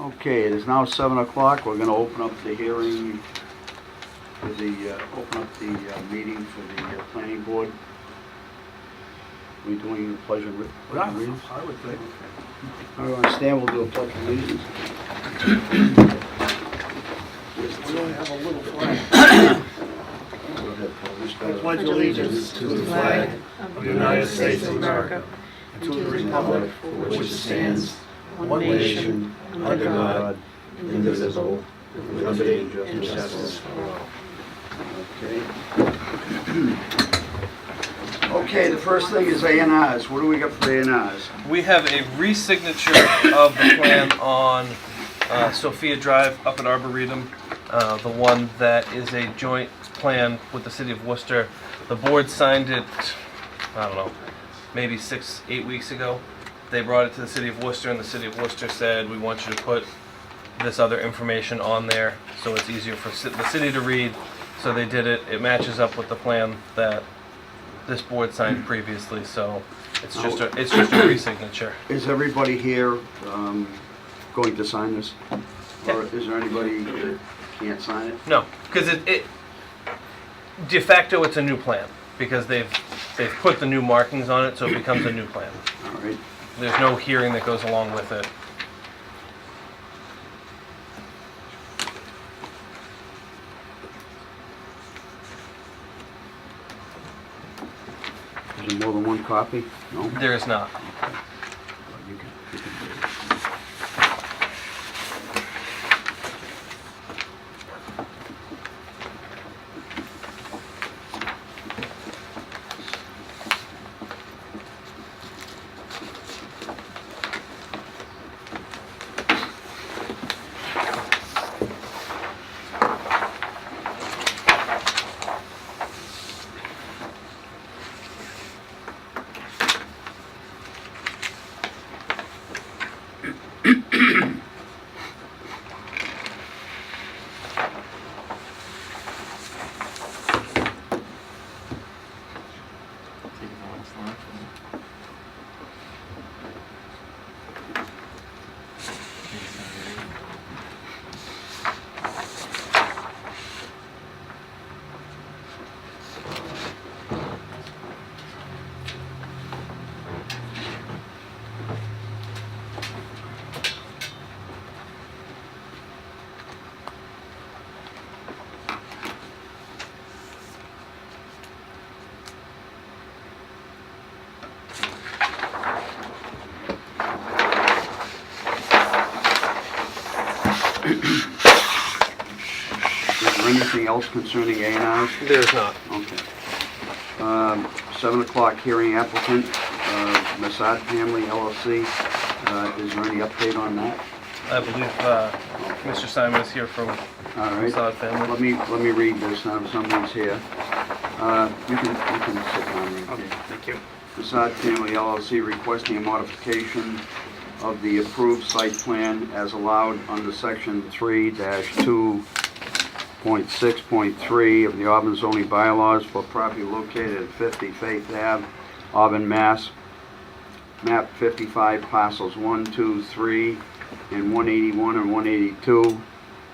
Okay, it is now 7 o'clock. We're going to open up the hearing, open up the meeting for the planning board. We're doing the pledge of allegiance? I would think. All right, on stand, we'll do a pledge of allegiance. We only have a little flag. Go ahead, Paul. I pledge allegiance to the flag of the United States of America and to the republic for which it stands, one nation, under God, indivisible, with liberty and justice for all. Okay. Okay, the first thing is A&Rs. What do we got for A&Rs? We have a re-signature of the plan on Sophia Drive up at Arboretum, the one that is a joint plan with the city of Worcester. The board signed it, I don't know, maybe 6-8 weeks ago. They brought it to the city of Worcester, and the city of Worcester said, we want you to put this other information on there so it's easier for the city to read. So they did it. It matches up with the plan that this board signed previously, so it's just a re-signature. Is everybody here going to sign this? Or is there anybody that can't sign it? No, because it de facto it's a new plan because they've put the new markings on it, so it becomes a new plan. All right. There's no hearing that goes along with it. Is there more than one copy? No? There is not. You can do it. Is there anything else concerning A&Rs? There's not. Okay. 7 o'clock hearing applicant, Masad Family LLC. Is there any update on that? I believe Mr. Simon is here from All right. Masad Family. Let me read this now. Someone's here. You can sit down. Okay, thank you. Masad Family LLC requesting a modification of the approved site plan as allowed under section 3-2.6.3 of the Auburn zoning bylaws for property located at 50 Faith Ave, Auburn, Mass. Map 55, parcels 1, 2, 3, and 181 and 182.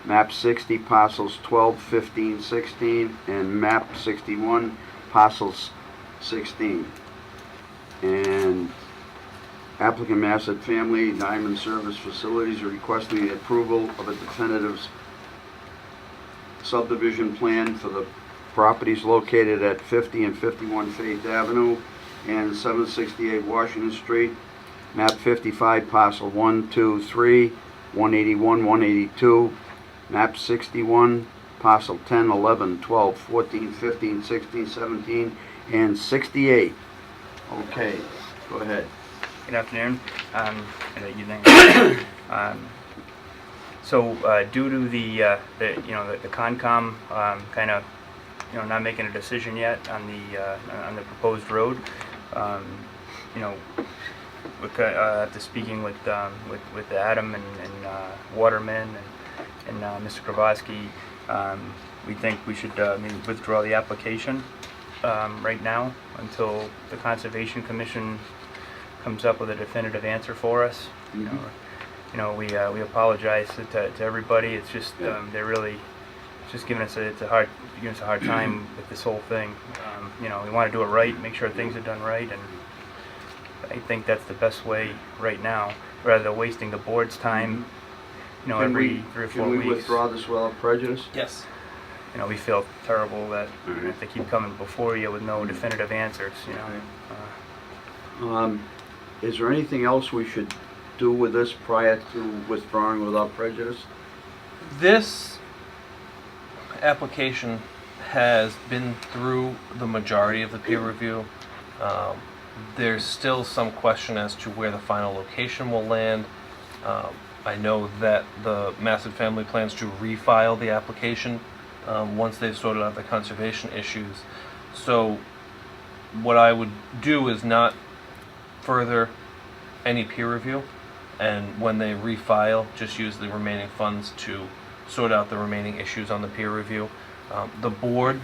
Map 60, parcels 12, 15, 16, and map 61, parcels 16. And applicant Masad Family Diamond Service Facilities are requesting the approval of a definitive subdivision plan for the properties located at 50 and 51 Faith Avenue and 768 Washington Street, map 55, parcel 1, 2, 3, 181, 182, map 61, parcel 10, 11, 12, 14, 15, 16, 17, and 68. Okay, go ahead. Good afternoon, good evening. Due to the Concom kind of not making a decision yet on the proposed road, after speaking with Adam and Waterman and Mr. Kravosky, we think we should maybe withdraw the application right now until the Conservation Commission comes up with a definitive answer for us. you know, we apologize to everybody. It's just they're really it's just giving us a hard time with this whole thing. You know, we want to do it right, make sure things are done right, and I think that's the best way right now, rather than wasting the board's time. You know, every 3 or 4 Can we weeks. withdraw this without prejudice? Yes. You know, we feel terrible that Alright. if they keep coming before you with no definitive answers. You know. Is there anything else we should do with this prior to withdrawing without prejudice? This application has been through the majority of the peer review. There's still some question as to where the final location will land. I know that the Massett family plans to refile the application once they've sorted out the conservation issues. So what I would do is not further any peer review, and when they refile, just use the remaining funds to sort out the remaining issues on the peer review. The board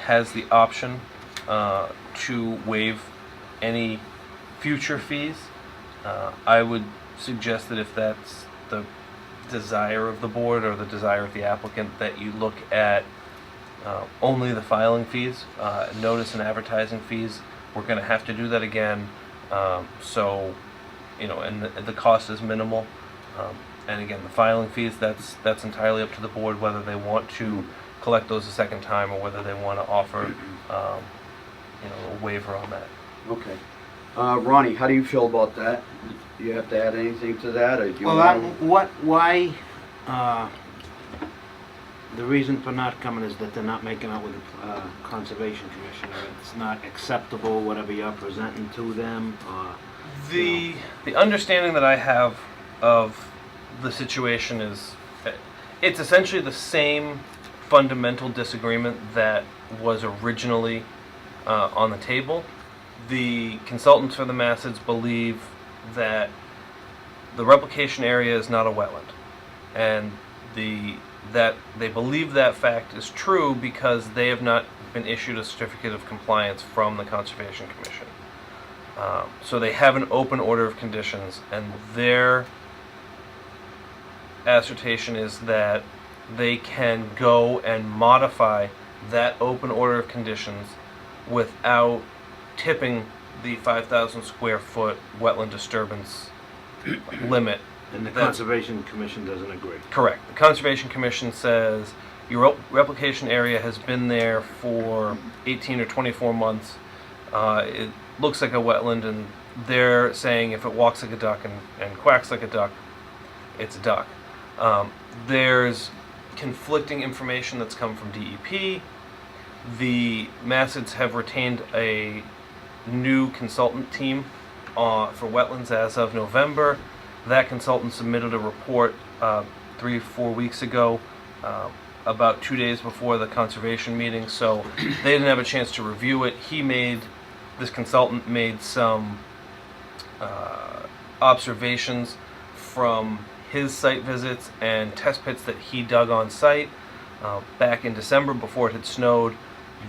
has the option to waive any future fees. I would suggest that if that's the desire of the board or the desire of the applicant, that you look at only the filing fees, notice and advertising fees. We're going to have to do that again, so you know, and the cost is minimal. And again, the filing fees, that's entirely up to the board whether they want to collect those a second time or whether they want to offer you know, a waiver on that. Okay. Ronnie, how do you feel about that? Do you have to add anything to that, or do you Well, want why, the reason for not coming is that they're not making out with the Conservation Commission, or it's not acceptable, whatever you're presenting to them, or... The understanding that I have of the situation is it's essentially the same fundamental disagreement that was originally on the table. The consultants for the Massets believe that the replication area is not a wetland, and that they believe that fact is true because they have not been issued a certificate of compliance from the Conservation Commission. So they have an open order of conditions, and their assertion is that they can go and modify that open order of conditions without tipping the 5,000 square foot wetland disturbance limit. And the That's- Conservation Commission doesn't agree. Correct. The Conservation Commission says your replication area has been there for 18 or 24 months. It looks like a wetland, and they're saying if it walks like a duck and quacks like a duck, it's a duck. There's conflicting information that's come from DEP. The Massets have retained a new consultant team for wetlands as of November. That consultant submitted a report 3 or 4 weeks ago, about 2 days before the conservation meeting, so they didn't have a chance to review it. This consultant made some observations from his site visits and test pits that he dug on site back in December before it had snowed.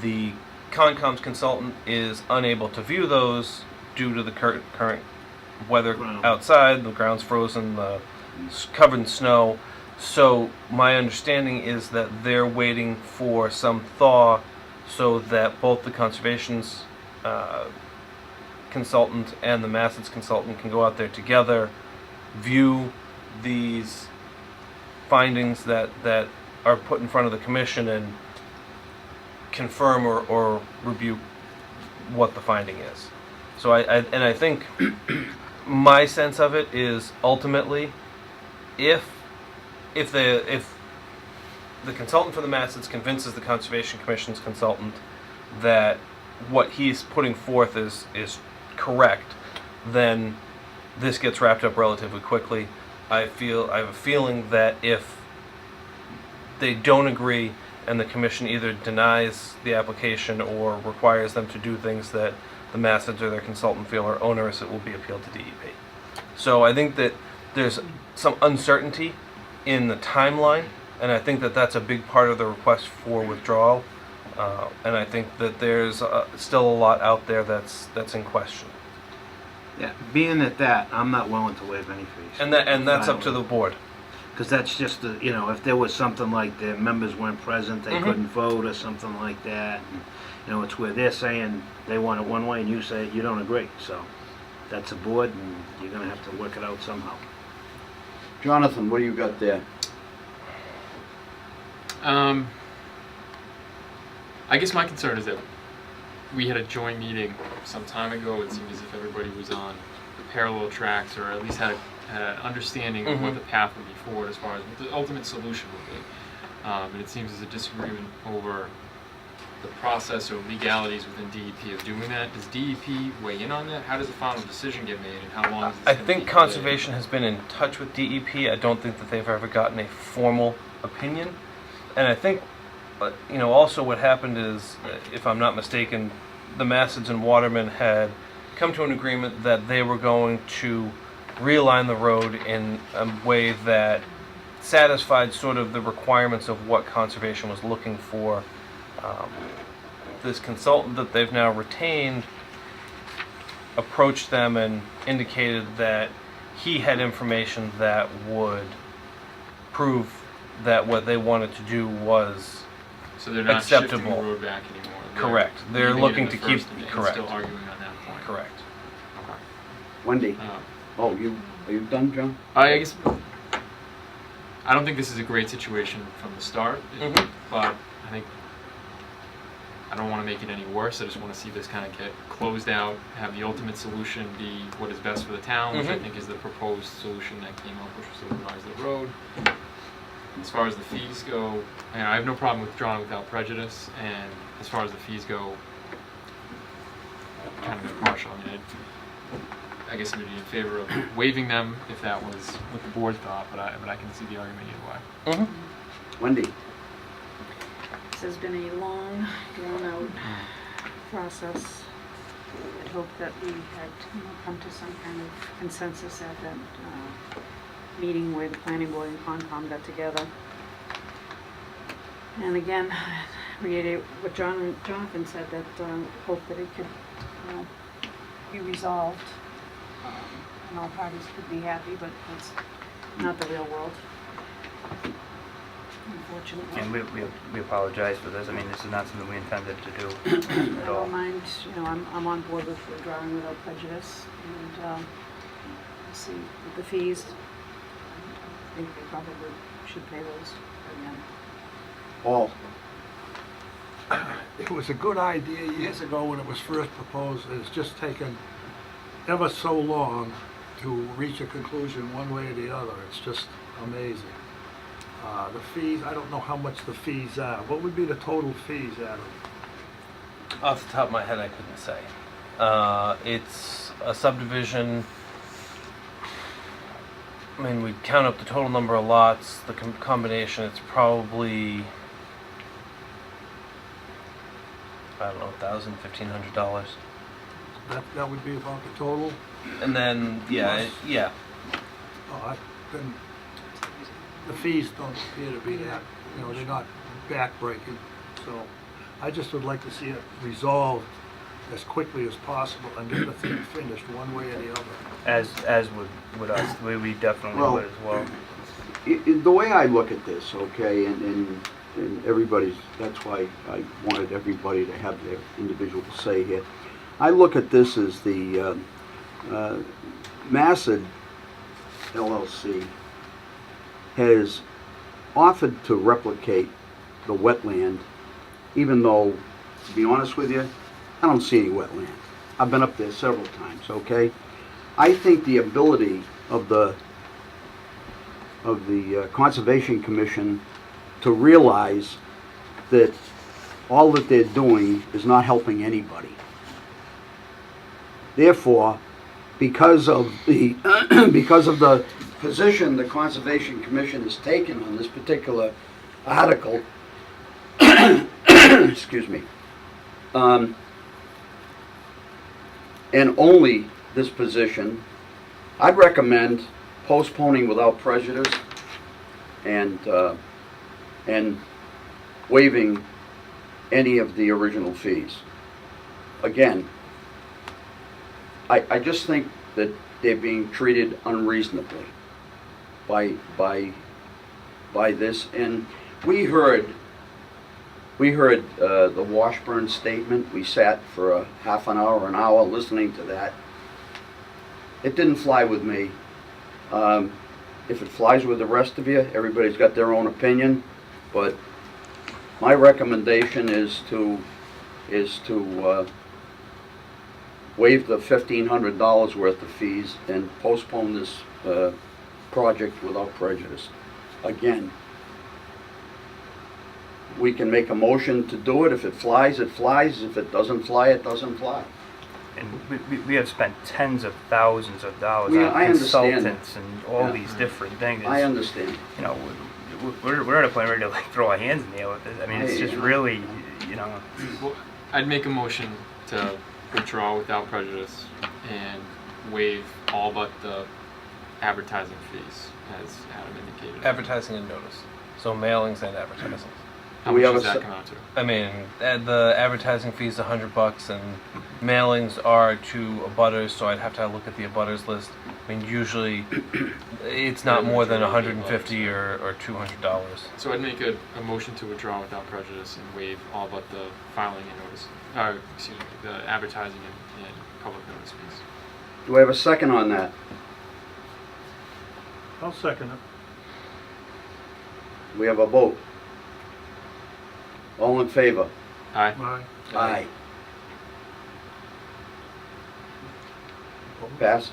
The Concom's consultant is unable to view those due to the current weather outside. The ground's frozen, covered in snow. So my understanding is that they're waiting for some thaw so that both the conservation's consultant and the Massets consultant can go out there together, view these findings that are put in front of the commission, and confirm or rebuke what the finding is. So I think my sense of it is ultimately, if the consultant for the Massets convinces the Conservation Commission's consultant that what he's putting forth is correct, then this gets wrapped up relatively quickly. I have a feeling that if they don't agree and the commission either denies the application or requires them to do things that the Massets or their consultant feel are onerous, it will be appealed to DEP. So I think that there's some uncertainty in the timeline, and I think that that's a big part of the request for withdrawal. And I think that there's still a lot out there that's in question. Yeah, being at that, I'm not willing to waive any fees. And that's up to the board. Because that's just, if there was something like the members weren't present, they Mhm. couldn't vote or something like that. And, it's where they're saying they want it one way and you say you don't agree. So that's a board and you're going to have to work it out somehow. Jonathan, what do you got there? I guess my concern is that we had a joint meeting some time ago. It seemed as if everybody was on the parallel tracks, or at least had an understanding of what the path would be forward as far as what the ultimate solution would be. And it seems as a disagreement over the process or legalities within DEP of doing that. Does DEP weigh in on that? How does the final decision get made, and how long is this I gonna think be Conservation has been in touch with DEP. I don't think that they've ever gotten a formal opinion. And I think, also what happened is, if I'm not mistaken, the Massids and Waterman had come to an agreement that they were going to realign the road in a way that satisfied sort of the requirements of what Conservation was looking for. This consultant that they've now retained approached them and indicated that he had information that would prove that what they wanted to do was So they're not shifting the acceptable. road back anymore. Correct. They're leaving it looking in the to keep- first and correct. Still arguing on that point. correct. Okay. Wendy? Oh, are you done, John? I guess I don't think this is a great situation from the start, Mhm. but I think I don't want to make it any worse. I just want to see this kind of get closed out, have the ultimate solution be what is best for the town, which I Mhm. think is the proposed solution that came up, which was to revise the road. As far as the fees go, I have no problem with withdrawing without prejudice, and as far as the fees go, kind of impartial. I mean, I guess I would be in favor of waiving them if that was what the board thought, but I can see the argument either way. Wendy? This has been a long, drawn-out process. I hope that we had come to some kind of consensus at that meeting where the planning board and Concom got together. And again, reiterate what Jonathan said, that hope that it could be resolved and all parties could be happy, but that's not the real world, unfortunately. And we apologize for this. I mean, this is not something we intended to do I at all. don't mind, I'm on board with withdrawing without prejudice, and we'll see with the fees. I think they probably should pay those again. Paul? It was a good idea years ago when it was first proposed. It's just taken ever so long to reach a conclusion one way or the other. It's just amazing. The fees, I don't know how much the fees are. What would be the total fees, Adam? Off the top of my head, I couldn't say. It's a subdivision. I mean, we count up the total number of lots, the combination, it's probably, I don't know, $1,000, $1,500. That would be about the total? And then, yeah. Then the fees don't appear to be that, they're not backbreaking. So I just would like to see it resolved as quickly as possible and get the thing finished one way or the other. As would us. We definitely Well, would as well. The way I look at this, okay, and everybody's, that's why I wanted everybody to have their individual say here. I look at this as the Massid LLC has offered to replicate the wetland, even though, to be honest with you, I don't see any wetland. I've been up there several times, okay? I think the ability of the Conservation Commission to realize that all that they're doing is not helping anybody. Therefore, because of the position the Conservation Commission has taken on this particular article, excuse me, and only this position, I'd recommend postponing without prejudice and waiving any of the original fees. Again, I just think that they're being treated unreasonably by this. And we heard the Washburn statement. We sat for a half an hour listening to that. It didn't fly with me. If it flies with the rest of you, everybody's got their own opinion, but my recommendation is to waive the $1,500 worth of fees and postpone this project without prejudice. Again, we can make a motion to do it. If it flies, it flies. If it doesn't fly, it doesn't fly. And we have spent tens of thousands of dollars Yeah, on I understand. consultants and all Yeah. these different things. I understand. You know, we're at a point ready to like throw our hands in the air with this. I mean, it's just really, you know. Well, I'd make a motion to withdraw without prejudice and waive all but the advertising fees, as Adam indicated. Advertising and notice. So mailings and advertising. How We much have does a that se- come out to? I mean, the advertising fee's $100 and mailings are to abutters, so I'd have to look at the abutters list. I mean, usually it's not more than $150 or $200. So I'd make a motion to withdraw without prejudice and waive all but the filing and notice, excuse me, the advertising and public notice fees. Do I have a second on that? I'll second it. We have a vote. All in favor? Aye. Aye. Aye. Passes.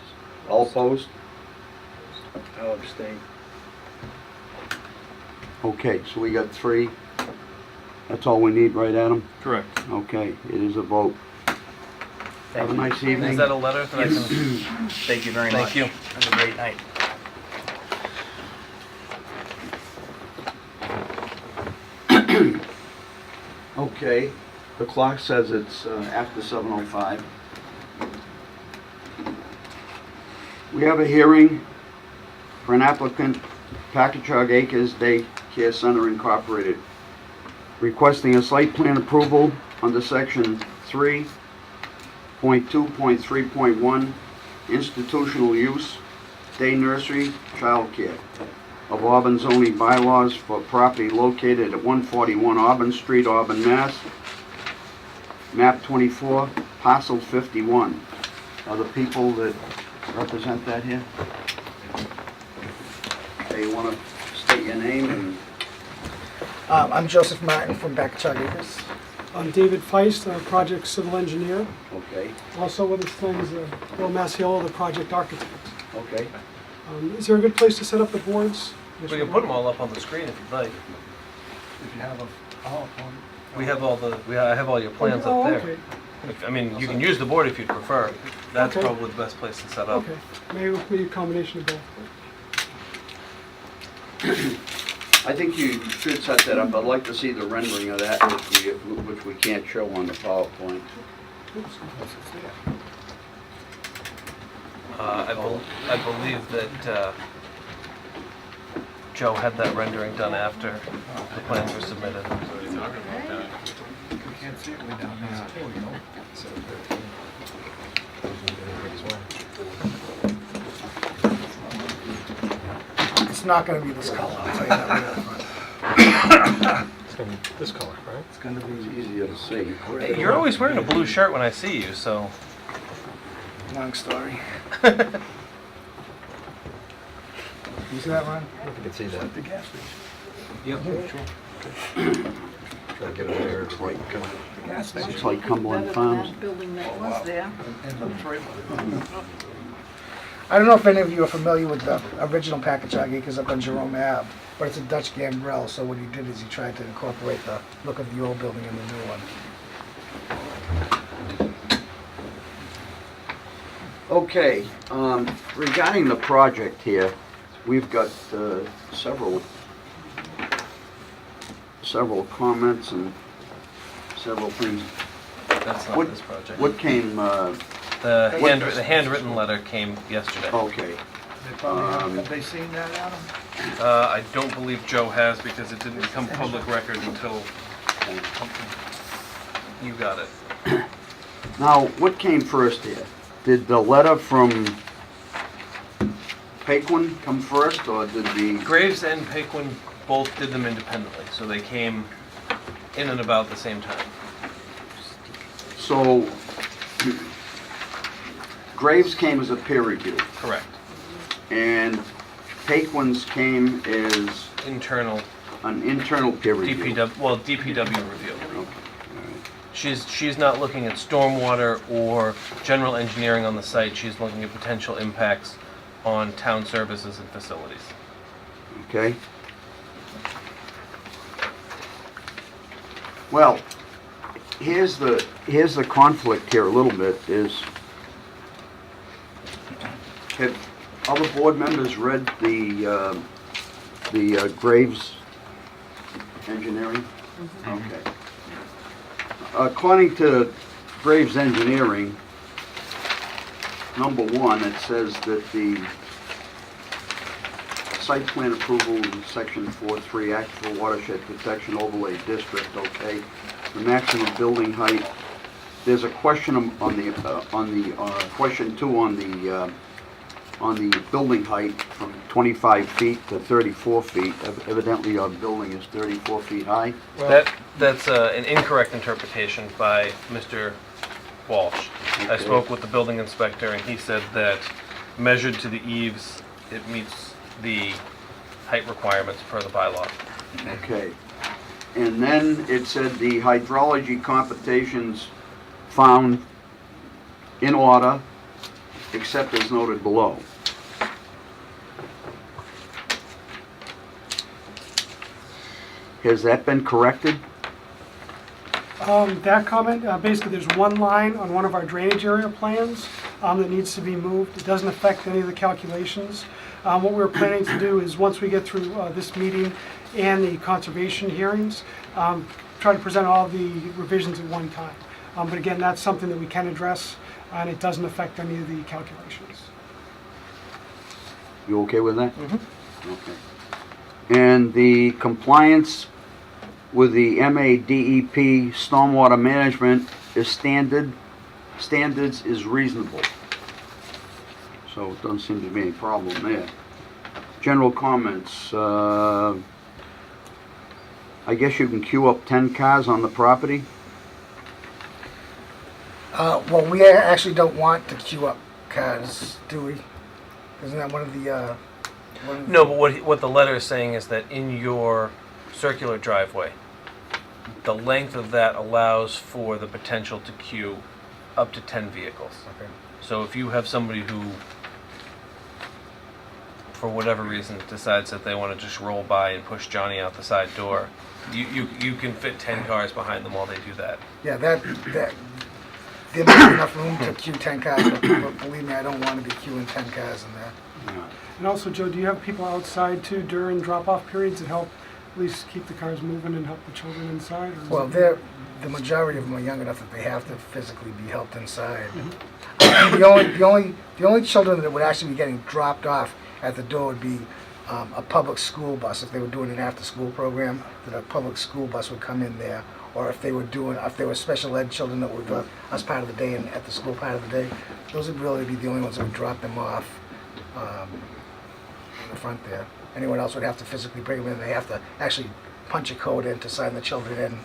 All opposed? I'll abstain. Okay, so we got 3. That's all we need, right, Adam? Correct. Okay, it is a vote. Have a nice evening. Is that a letter that I can? Thank you very Thank much. you. Have a great night. Okay, the clock says it's after 7:05. We have a hearing for an applicant, Packagug Acres Daycare Center Incorporated, requesting a site plan approval under section 3.2.3.1, institutional use, day nursery, childcare of Auburn zoning bylaws for property located at 141 Auburn Street, Auburn, Mass. Map 24, parcel 51. Are the people that represent that here? Okay, you want to state your name and... I'm Joseph Martin from Packagug Acres. I'm David Feist, project civil engineer. Okay, Also with us tonight is Bill Masiello, the project architect. okay. Is there a good place to set up the boards? We can put them all up on the screen if you'd like. If you have a PowerPoint. I have all your plans Oh, up there. okay, I mean, you can use the board if you'd prefer. That's Okay. probably the best place to set up. okay. Maybe a combination of both. I think you should set that up. I'd like to see the rendering of that, which we can't show on the PowerPoint. I believe that Joe had that rendering done after the plans were submitted. What are you talking about? You can't see it way down there. It's not gonna be this color, I'll tell you that right up front. It's gonna be this color, right? It's gonna be It's easier to see. Hey, you're always wearing a blue shirt when I see you, so. Long story. You see that, Ron? I can see that. the gas station. Try to get it there. It's like, The gas station. It's like Cumberland Better than Farms. that building that was there. And the trailer. I don't know if any of you are familiar with the original Packagug Acres up on Jerome Ave, but it's a Dutch gambrel, so what he did is he tried to incorporate the look of the old building in the new one. Okay, regarding the project here, we've got several comments and several things. That's not What- this project. What came, The handwritten letter came yesterday. okay, They probably have they seen that, Adam? I don't believe Joe has because it didn't become public record until you got it. now, what came first here? Did the letter from Paquin come first, or did the, Graves and Paquin both did them independently, so they came in and about the same time. so Graves came as a peer review, Correct. and Paquin's came as Internal an internal peer review. DPW review. Okay, all right. She's not looking at stormwater or general engineering on the site. She's looking at potential impacts on town services and facilities. Okay. Well, here's the conflict here a little bit is, have other board members read the Graves Engineering? Okay. According to Graves Engineering, number one, it says that the site plan approval in section 4.3, Act for Watershed Protection Overlay District, okay. The maximum building height, there's a question on the question two on the building height from 25 feet to 34 feet. Evidently our building is 34 feet high. That's an incorrect interpretation by Mr. Walsh. I Okay. spoke with the building inspector and he said that measured to the eaves, it meets the height requirements per the bylaw. Okay. And then it said the hydrology computations found in order, except as noted below. Has that been corrected? That comment, basically there's one line on one of our drainage area plans that needs to be moved. It doesn't affect any of the calculations. What we're planning to do is, once we get through this meeting and the conservation hearings, try to present all the revisions at one time. But again, that's something that we can address, and it doesn't affect any of the calculations. You okay with that? Okay. And the compliance with the MADEP stormwater management is standards is reasonable. So it doesn't seem to be any problem there. General comments, I guess you can queue up 10 cars on the property? Well, we actually don't want to queue up cars, do we? Isn't that one of the, No, but what the letter is saying is that in your circular driveway, the length of that allows for the potential to queue up to 10 vehicles. Okay. So if you have somebody who, for whatever reason, decides that they want to just roll by and push Johnny out the side door, you can fit 10 cars behind them while they do that. Yeah, that there might be enough room to queue 10 cars, but believe me, I don't want to be queuing 10 cars in there. And also, Joe, do you have people outside too during drop-off periods that help at least keep the cars moving and help the children inside? Or is Well, it- the majority of them are young enough that they have to physically be helped inside. The only children that would actually be getting dropped off at the door would be a public school bus. If they were doing an after-school program, that a public school bus would come in there. Or if they were special ed children that were with us part of the day and at the school part of the day, those would really be the only ones that would drop them off in the front there. Anyone else would have to physically bring them in. They have to actually punch a code in to sign the children in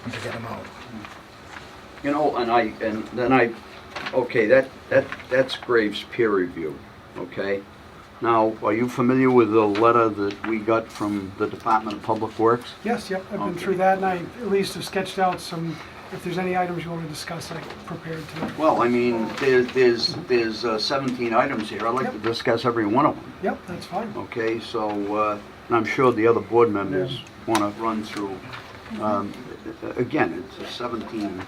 and to get them out. You know, okay, that's Graves' peer review, okay? Now, are you familiar with the letter that we got from the Department of Public Works? Yes, yep, I've been Okay. through that, and I at least have sketched out some, if there's any items you want to discuss, I prepared to. Well, I mean, there's 17 items here. I'd like to discuss every one of them, Yep, that's fine. okay? So, and I'm sure the other board members want to run through. Again, it's a 17.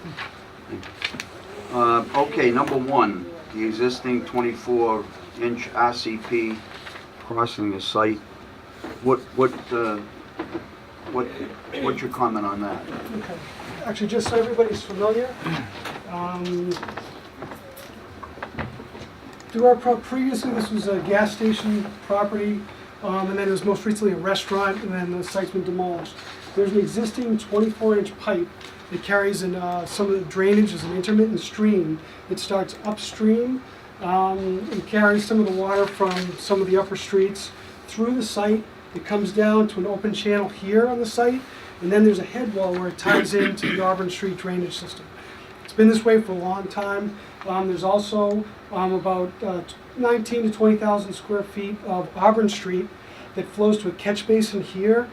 Okay, number one, the existing 24-inch RCP crossing the site. What's your comment on that? Okay. Actually, just so everybody's familiar, previously this was a gas station property, and then it was most recently a restaurant, and then the site's been demolished. There's an existing 24-inch pipe that carries in some of the drainage as an intermittent stream that starts upstream and carries some of the water from some of the upper streets through the site. It comes down to an open channel here on the site, and then there's a head wall where it ties into the Auburn Street drainage system. It's been this way for a long time. There's also about 19 to 20,000 square feet of Auburn Street that flows to a catch basin here,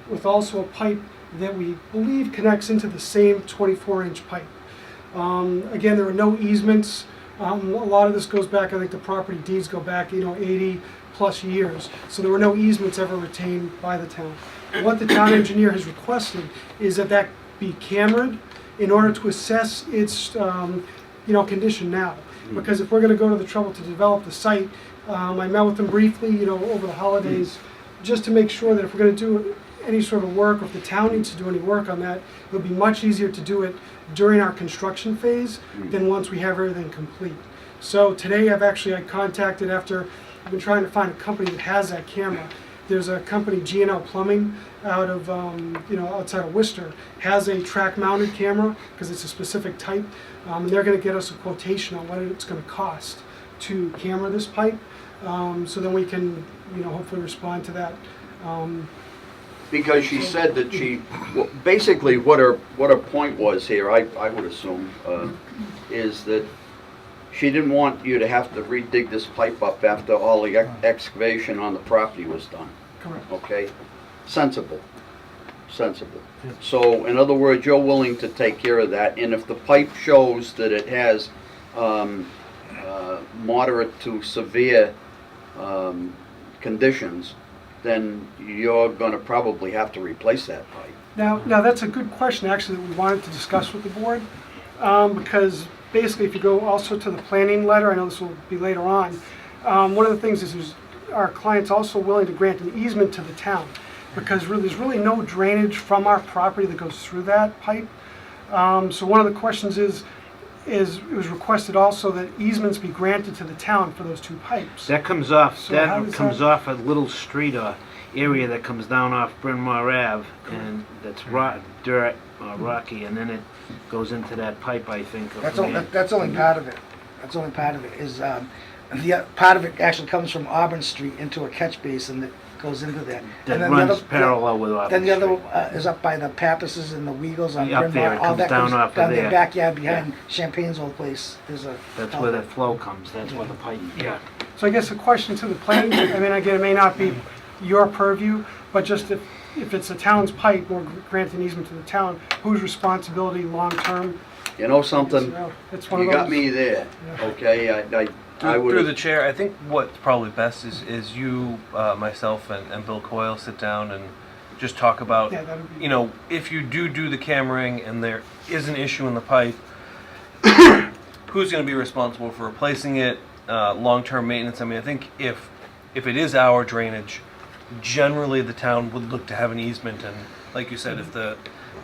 with also a pipe that we believe connects into the same 24-inch pipe. Again, there are no easements. A lot of this goes back, I think the property deeds go back, 80 plus years. So there were no easements ever retained by the town. What the town engineer has requested is that that be cambered in order to assess its, condition now. Because if we're going to go to the trouble to develop the site, I met with them briefly, over the holidays, just to make sure that if we're going to do any sort of work, or if the town needs to do any work on that, it would be much easier to do it during our construction phase than once we have everything complete. So today I contacted, after I've been trying to find a company that has that camera. There's a company, G&L Plumbing, out of, outside of Worcester, has a track-mounted camera because it's a specific type, and they're going to get us a quotation on what it's going to cost to camera this pipe, so then we can, hopefully respond to that. Because she said that basically what her point was here, I would assume, is that she didn't want you to have to redig this pipe up after all the excavation on the property was done. Correct. Okay? Sensible. So, in other words, you're willing to take care of that, and if the pipe shows that it has moderate to severe conditions, then you're going to probably have to replace that pipe. Now that's a good question, actually, that we wanted to discuss with the board, because basically, if you go also to the planning letter, I know this will be later on, one of the things is our client's also willing to grant an easement to the town, because there's really no drainage from our property that goes through that pipe. So one of the questions is it was requested also that easements be granted to the town for those two pipes. That comes off, So how that does comes that- off a little street or area that comes down off Bryn Mawr Ave, and that's dirt or rocky, and then it goes into that pipe, I think. of That's land. that's only part of it. That's only part of it. Is the part of it actually comes from Auburn Street into a catch basin that goes into there. That And then runs the other, parallel with Auburn Then the other Street. is up by the Pappases and the Weagles on Yeah, up Bryn there, Mawr. it All comes that down comes off of down their there. backyard behind Champagne's old place. There's a That's where the flow comes, that's where the pipe, yeah. So I guess a question to the planning, again, it may not be your purview, but just if it's the town's pipe or grant an easement to the town, whose responsibility long-term? You know something? It's one of You got those- me there, okay? I Through the would, chair, I think what's probably best is you, myself, and Bill Coyle sit down and just talk about, Yeah, that'd be. if you do the cammering and there is an issue in the pipe, who's going to be responsible for replacing it, long-term maintenance? I think if it is our drainage, generally the town would look to have an easement, and like you said, if the,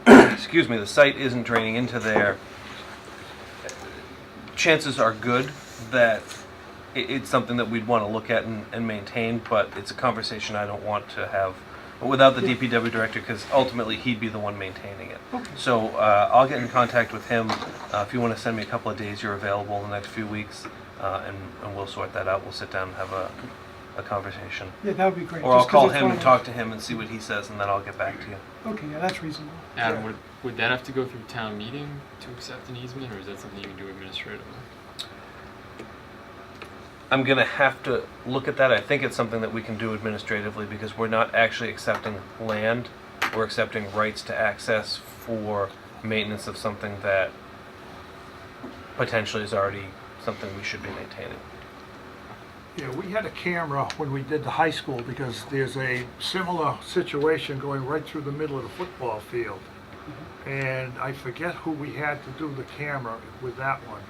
the site isn't draining into there, chances are good that it's something that we'd want to look at and maintain, but it's a conversation I don't want to have without the DPW director, because ultimately he'd be the one maintaining it. So I'll get in contact with him. If you want to send me a couple of days you're available in the next few weeks, and we'll sort that out. We'll sit down and have a conversation. Yeah, that would be great. Or I'll just 'cause call it's him one and of talk to him and see what he says, and then I'll get back to you. those- Okay, yeah, that's reasonable. Adam, would that have to go through town meeting to accept an easement, or is that something you can do administratively? I'm going to have to look at that. I think it's something that we can do administratively, because we're not actually accepting land. We're accepting rights to access for maintenance of something that potentially is already something we should be maintaining. Yeah, we had a camera when we did the high school because there's a similar situation going right through the middle of the football field. And I forget who we had to do the camera with that one,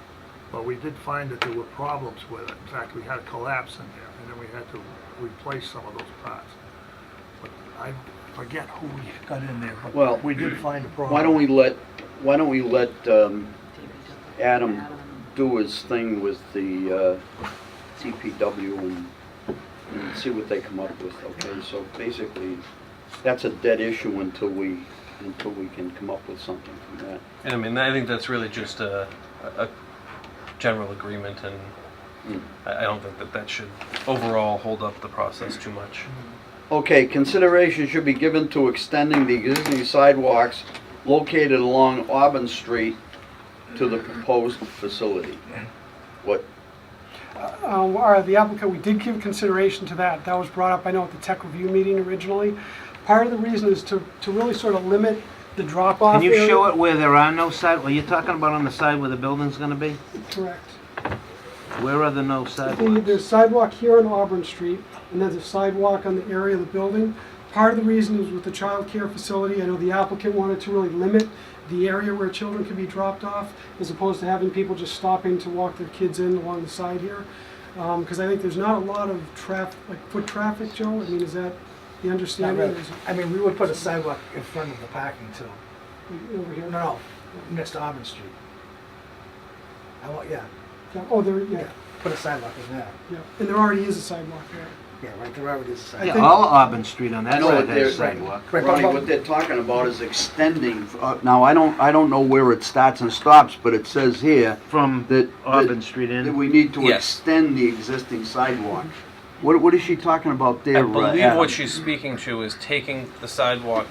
but we did find that there were problems with it. In fact, we had a collapse in there, and then we had to replace some of those parts. But I forget who we got in there, Well, but we did find a problem. why don't we let Adam do his thing with the DPW and see what they come up with, okay? So basically, that's a dead issue until we can come up with something from that. And I think that's really just a general agreement, and I don't think that that should overall hold up the process too much. Okay, consideration should be given to extending the existing sidewalks located along Auburn Street to the proposed facility. What, The applicant, we did give consideration to that. That was brought up, I know, at the tech review meeting originally. Part of the reason is to really sort of limit the drop-off Can you area. show it where there are no side, are you talking about on the side where the building's gonna be? Correct. Where are the no sidewalks? There's sidewalk here on Auburn Street, and there's a sidewalk on the area of the building. Part of the reason is with the child care facility, I know the applicant wanted to really limit the area where children can be dropped off, as opposed to having people just stopping to walk their kids in along the side here. Because I think there's not a lot of foot traffic, Joe? I mean, is that the Not understanding? really. Or is it I mean, we would put a sidewalk in front of the parking too. over here? No, next to Auburn Street. Yeah, Yeah, oh, there, yeah, put a sidewalk in there. yeah. And there already is a sidewalk there. Yeah, right, there already is a I sidewalk. think- Yeah, all Auburn Street on that No, side there's- has sidewalk. Right, Ronnie, but- what they're talking about is extending, now, I don't know where it starts and stops, but it says here From that Auburn Street that in. we need to Yes. extend the existing sidewalk. What is she talking about there, I believe Adam? what she's speaking to is taking the sidewalk,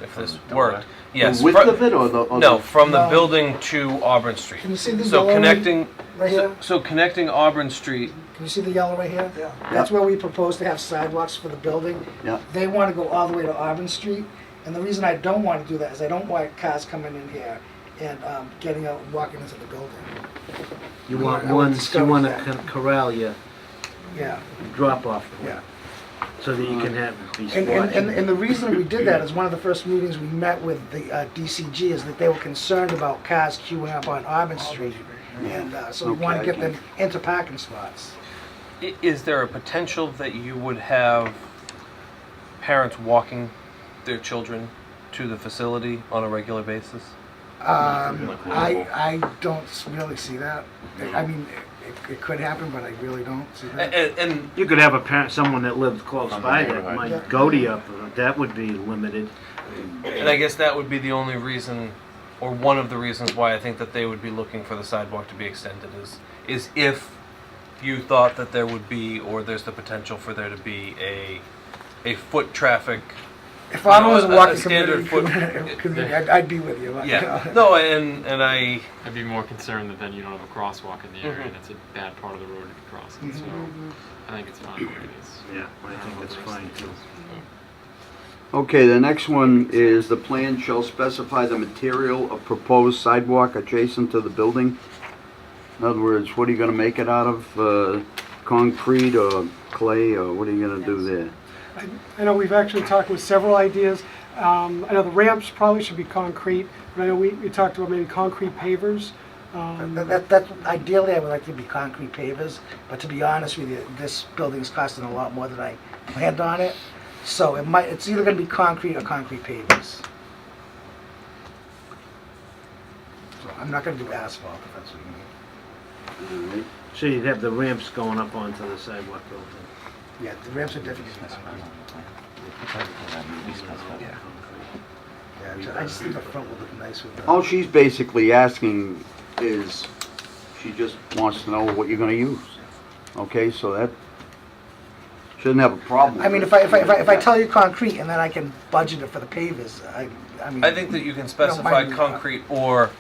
if this worked, yes. The width fro- of it, or the? or No, the- from the No. building to Auburn Street. Can you see the So yellow connecting, right here? so connecting Auburn Street, Can you see the yellow right here? Yeah. That's where we propose to have sidewalks for the building. Yeah. They want to go all the way to Auburn Street, and the reason I don't want to do that is I don't want cars coming in here and getting out and walking into the building. You I want would ones, you discourage wanna that. corral your Yeah, drop-off yeah. so that you can have, be And the reason we did that is one of the first meetings we met with the DCG is that they were concerned about cars queuing up on Auburn Street. And so we want to Okay. get them into parking spots. is there a potential that you would have parents walking their children to the facility on a regular basis? I don't really see that. I mean, it could happen, but I really don't see that. And You could have a parent, someone that lives close On the by that neighborhood. might Yeah. go to you, that would be limited. And I guess that would be the only reason, or one of the reasons why I think that they would be looking for the sidewalk to be extended is if you thought that there would be, or there's the potential for there to be a foot traffic. If I was a a walking standard community, I'd be with you. Yeah. No, and I, I'd be more concerned that then you don't have a crosswalk in the area, Mhm. and it's a bad part of the road to be crossing, so I think it's fine the way it is. Yeah, I think that's fine too. Okay, the next one is the plan shall specify the material of proposed sidewalk adjacent to the building. In other words, what are you gonna make it out of, concrete or clay, or what are you gonna do there? I know we've actually talked with several ideas. I know the ramps probably should be concrete, but I know we talked about maybe concrete pavers. That ideally, I would like to be concrete pavers, but to be honest with you, this building's costing a lot more than I planned on it. So it's either gonna be concrete or concrete pavers. So I'm not gonna do asphalt if that's what you mean. All right. So you'd have the ramps going up onto the sidewalk building. Yeah, the ramps are definitely concrete. Yeah, I just think the front would look nice with the. All she's basically asking is, she just wants to know what you're gonna use. Okay, so that, shouldn't have a problem. I mean, if I tell you concrete and then I can budget it for the pavers, I mean. I think that you can don't specify mind me. concrete or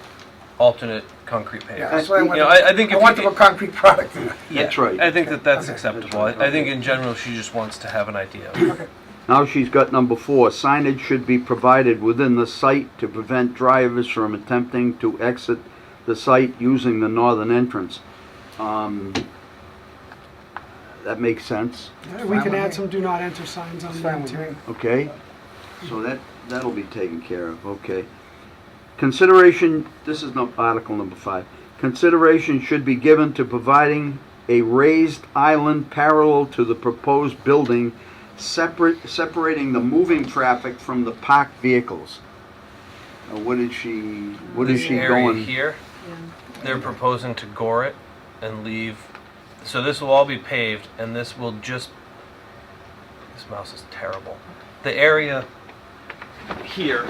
alternate concrete pavers. Yeah, that's why I want. You know, I think I if want you a concrete product. That's right. I think that that's Okay. acceptable. I think in general, she just wants to have an idea. Okay. Now she's got number 4, signage should be provided within the site to prevent drivers from attempting to exit the site using the northern entrance. That makes sense, We can with add me. some do not enter signs on It's the fine with interior. me. okay? So that'll be taken care of, okay. Consideration, this is article number 5. Consideration should be given to providing a raised island parallel to the proposed building, separating the moving traffic from the parked vehicles. What is she This area going? here, Yeah. they're proposing to gore it and leave. So this will all be paved, and this will just. This mouse is terrible. The area here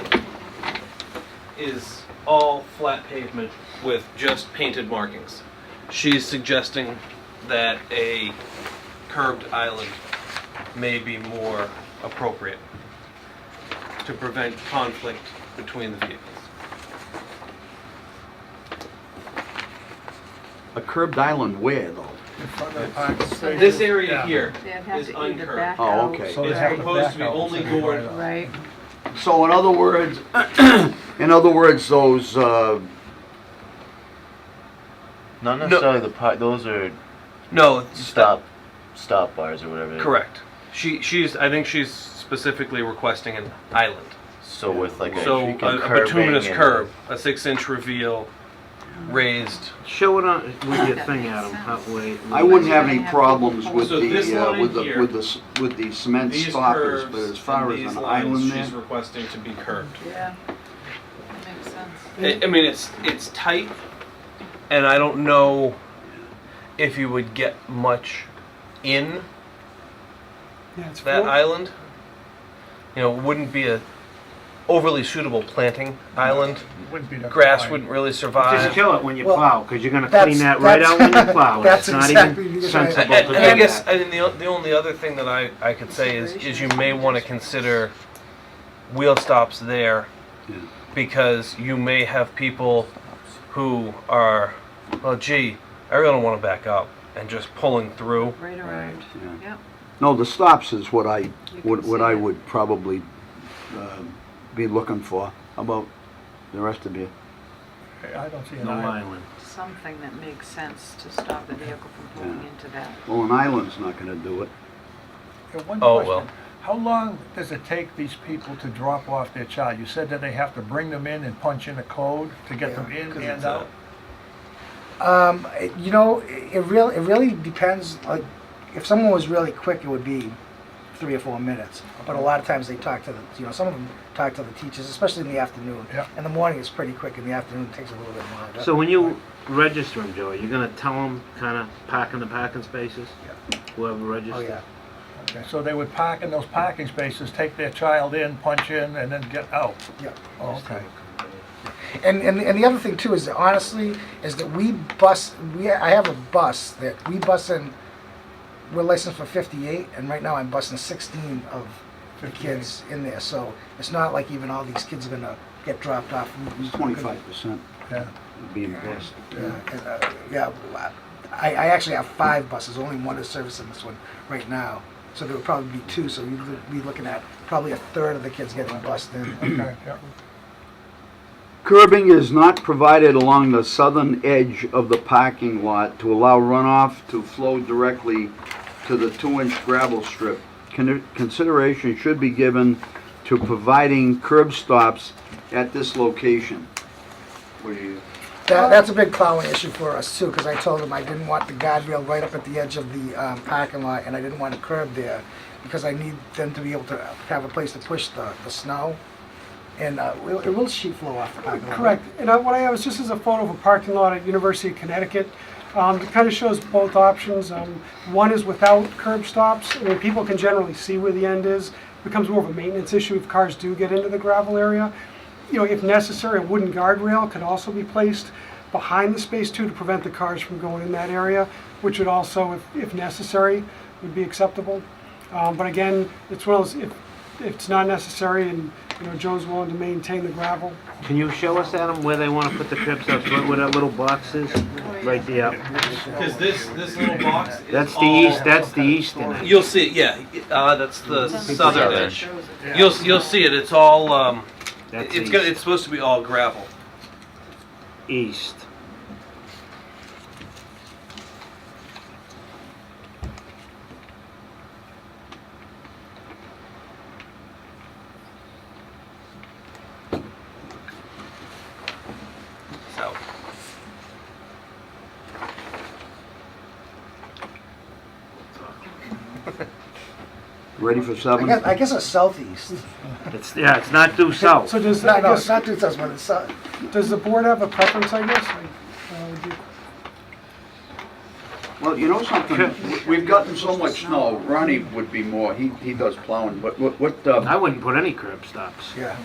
is all flat pavement with just painted markings. she's suggesting that a curbed island may be more appropriate to prevent conflict between the vehicles. A curbed island where, though? In front of the parking spaces. This area Yeah. here They'd have is to either uncurbed. back Oh, out. okay. So they It's have to proposed back to be out, only so they board. go Right, So in other words, those, Not necessarily the park, those are No, it's stop bars or whatever. correct. I think she's specifically requesting an island. So with like a So a curbing bituminous and- curb, a 6-inch reveal, raised. Show it on with your thing, Adam. How, wait. I wouldn't have any problems with So this the, line with the, here, with the cement These stoppers, curves but as far and as these an lines, island she's there, requesting to be curved. yeah, that makes sense. I mean, it's tight, and I don't know if you would get much in Yeah, it's that four- island. You know, it wouldn't be a overly suitable planting island. Wouldn't be that Grass wide. wouldn't really Just survive. kill it when you Well, plow, because you're gonna that's- clean that right that's- out when you plow. that's It's not exactly even because I- sensible And to I do guess that. the only other thing that I could say is you may want to consider wheel stops there, Yeah. because you may have people who are, well, gee, I really don't want to back up, and just pulling through. Right around, yeah. yep. No, the stops is what I, You what can what see I it. would probably be looking for. How about the rest of you? I don't see an No island. island. Something that makes sense to stop the vehicle from pulling Yeah. into that. Well, an island's not gonna do it. Yeah, one Oh, question. well. How long does it take these people to drop off their child? You said that they have to bring them in and punch in a code to get them in 'Cause and it's out? You know, it really depends. Like, if someone was really quick, it would be 3 or 4 minutes. But a lot of times they talk to the, you know, some of them talk to the teachers, especially in the afternoon. Yeah. In the morning, it's pretty quick. In the afternoon, it takes a little bit longer. So when you register them, Joey, you're gonna tell them kind of park in the parking spaces? Yeah. Whoever registers? Oh yeah. Okay, so they would park in those parking spaces, take their child in, punch in, and then get out? Yeah. Oh, okay. And the other thing too is that honestly is that I have a bus that we bus in. We're licensed for 58, and right now I'm busing 16 of the kids in there. So it's not like even all these kids are gonna get dropped off. It's 25% Yeah. being bust. Yeah, I actually have 5 buses. Only one is servicing this one right now. So there would probably be 2. So you'd be looking at probably a third of the kids getting bussed in. Okay, yeah. Curbing is not provided along the southern edge of the parking lot to allow runoff to flow directly to the 2-inch gravel strip. Consideration should be given to providing curb stops at this location. What do you? That's a big plowing issue for us too, because I told them I didn't want the guardrail right up at the edge of the parking lot, and I didn't want a curb there, because I need them to be able to have a place to push the snow. And it will sheet flow off the parking lot. Correct. And what I have is just as a photo of a parking lot at University of Connecticut. It kind of shows both options. One is without curb stops. I mean, people can generally see where the end is. It becomes more of a maintenance issue if cars do get into the gravel area. You know, if necessary, a wooden guardrail could also be placed behind the space too, to prevent the cars from going in that area, which would also, if necessary, would be acceptable. But again, it's one of those, if it's not necessary and, you know, Joe's willing to maintain the gravel. Can you show us, Adam, where they want to put the curb stops? Where that little box is? Right there. Because this little box is That's the all- east. That's the eastern end. You'll see it, yeah. That's the southern Southern. edge. You'll see it. It's all That's it's supposed to be all gravel. east. South. Ready for 7? I guess it's southeast. It's not due south. So does, No, I no, guess, it's not due south, but it's south. does the board have a preference, I guess? Would you- Well, you know something, we've gotten so much snow, Ronnie would be more, he does plowing, but what, I wouldn't put any curb stops. Yeah.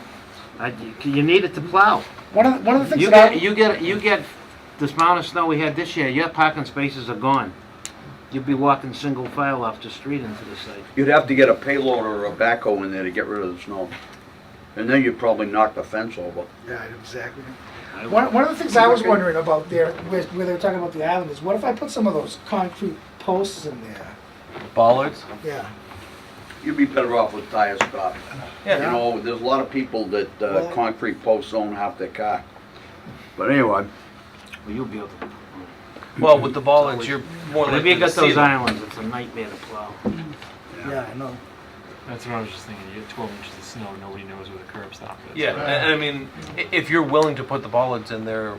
You need it to plow. One of the things You that get this amount of snow we had this year, your parking spaces are gone. You'd be walking single file off the street into the site. You'd have to get a payloader or a backhoe in there to get rid of the snow. And then you'd probably knock the fence over. Yeah, exactly. I One of the things I was wondering about there, where they were talking about the island, is what if I put some of those concrete posts in there? Bollards? Yeah. You'd be better off with tire stop. You Yeah. know, there's a lot of people that Well- concrete posts own half their car. But anyway, Well, you'll be able to. Well, with the bollards, you're more But if likely you to got see those them. islands, it's a nightmare to plow. Yeah, I know. That's what I was just thinking. You get 12 inches of snow, nobody knows where the curb stop is. Yeah, and I mean, if you're willing to put the bollards in, they're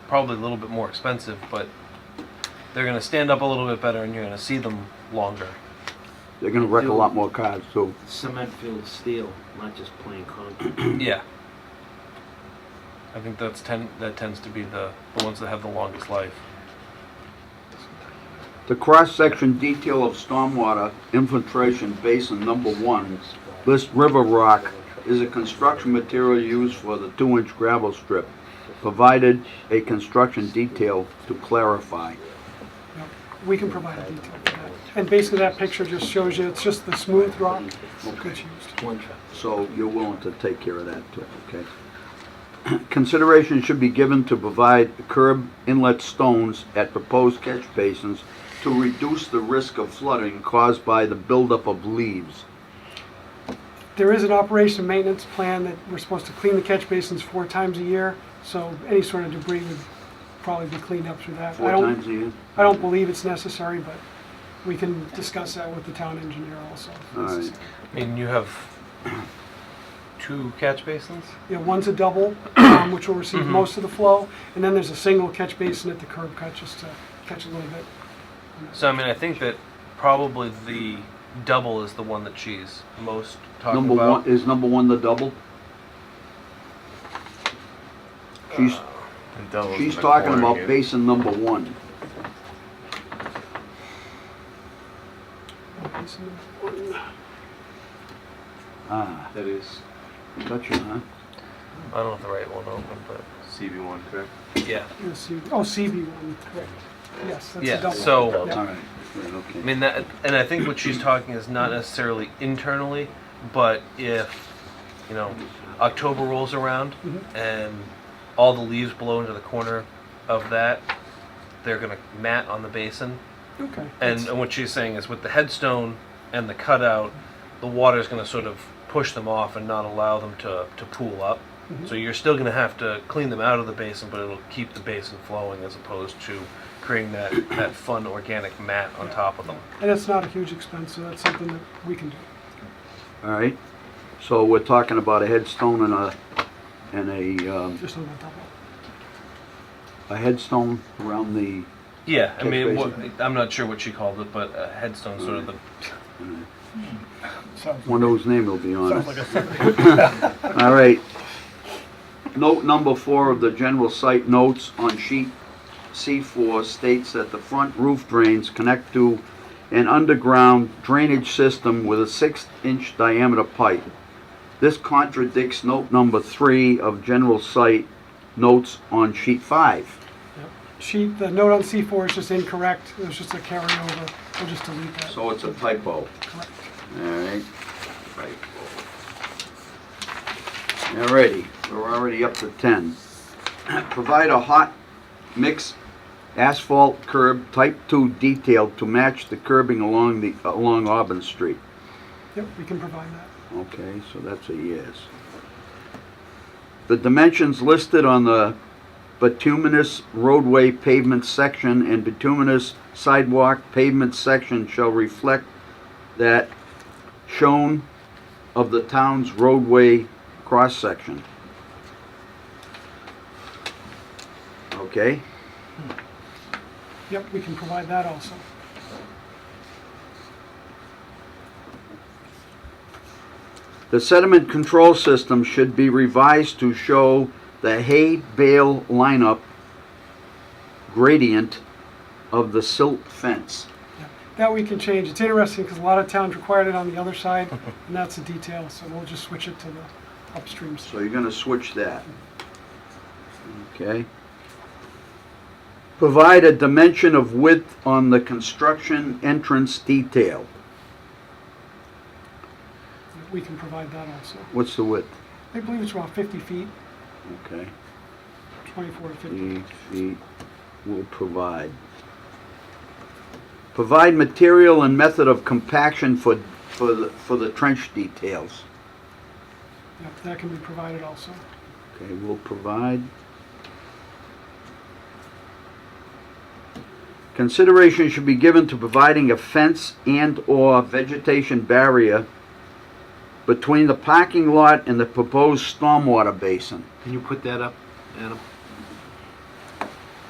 probably a little bit more expensive, but they're gonna stand up a little bit better and you're gonna see them longer. they're gonna wreck a lot more cars too. Cement filled steel, not just plain concrete. Yeah. I think that tends to be the ones that have the longest life. The cross-section detail of stormwater infiltration basin number 1, list river rock, is a construction material used for the 2-inch gravel strip, provided a construction detail to clarify. We can provide a detail for that. And basically that picture just shows you, it's just the smooth rock that's used. One truck. So you're willing to take care of that too, okay? Consideration should be given to provide curb inlet stones at proposed catch basins to reduce the risk of flooding caused by the buildup of leaves. There is an operation and maintenance plan that we're supposed to clean the catch basins 4 times a year, so any sort of debris would probably be cleaned up through that. 4 times a year? I don't believe it's necessary, but we can discuss that with the town engineer also. if All right. necessary. I mean, you have 2 catch basins? Yeah, one's a double, which will receive most of the flow, and then there's a single catch basin at the curb cut just to catch a little bit. So I mean, I think that probably the double is the one that she's most talking Number about. 1, is number 1 the double? She's talking about basin number 1. Ah, That is gotcha, huh? I don't have the right one open, but CB1, correct? yeah. CB1, correct. Yes, that's a Yeah, double. so All right, right, I okay. mean that, and I think what she's talking is not necessarily internally, but if, you know, October rolls around and all the leaves blow into the corner of that, they're gonna mat on the basin. Okay. And what she's saying is with the headstone and the cutout, the water's gonna sort of push them off and not allow them to pool up. So you're still gonna have to clean them out of the basin, but it'll keep the basin flowing as opposed to creating that fun organic mat on top of them. And it's not a huge expense, so that's something that we can do. All right, so we're talking about a headstone and Just on that double. a headstone around the, Yeah, I Catch mean, basin. I'm not sure what she called it, but a headstone sort of the, one whose name will be on it. Sounds like a All right. Note number 4 of the general site notes on sheet C4 states that the front roof drains connect to an underground drainage system with a 6-inch diameter pipe. This contradicts note number 3 of general site notes on sheet 5. The note on C4 is just incorrect. It was just a carryover. We'll just delete that. So it's a typo. Correct. All right. Alrighty, we're already up to 10. Provide a hot mix asphalt curb type 2 detail to match the curbing along Auburn Street. Yep, we can provide that. Okay, so that's a yes. The dimensions listed on the bituminous roadway pavement section and bituminous sidewalk pavement section shall reflect that shown of the town's roadway cross-section. Okay, Yep, we can provide that also. the sediment control system should be revised to show the hay bale lineup gradient of the silt fence. That we can change. It's interesting because a lot of towns required it on the other side, and that's a detail, so we'll just switch it to the upstream side. So you're gonna switch that. Okay. Provide a dimension of width on the construction entrance detail. We can provide that also. What's the width? I believe it's around 50 feet, Okay, 24 to 50. 50 feet will provide. Provide material and method of compaction for the trench details. Yep, that can be provided also. Okay, will provide. Consideration should be given to providing a fence and/or vegetation barrier between the parking lot and the proposed stormwater basin. Can you put that up, Adam?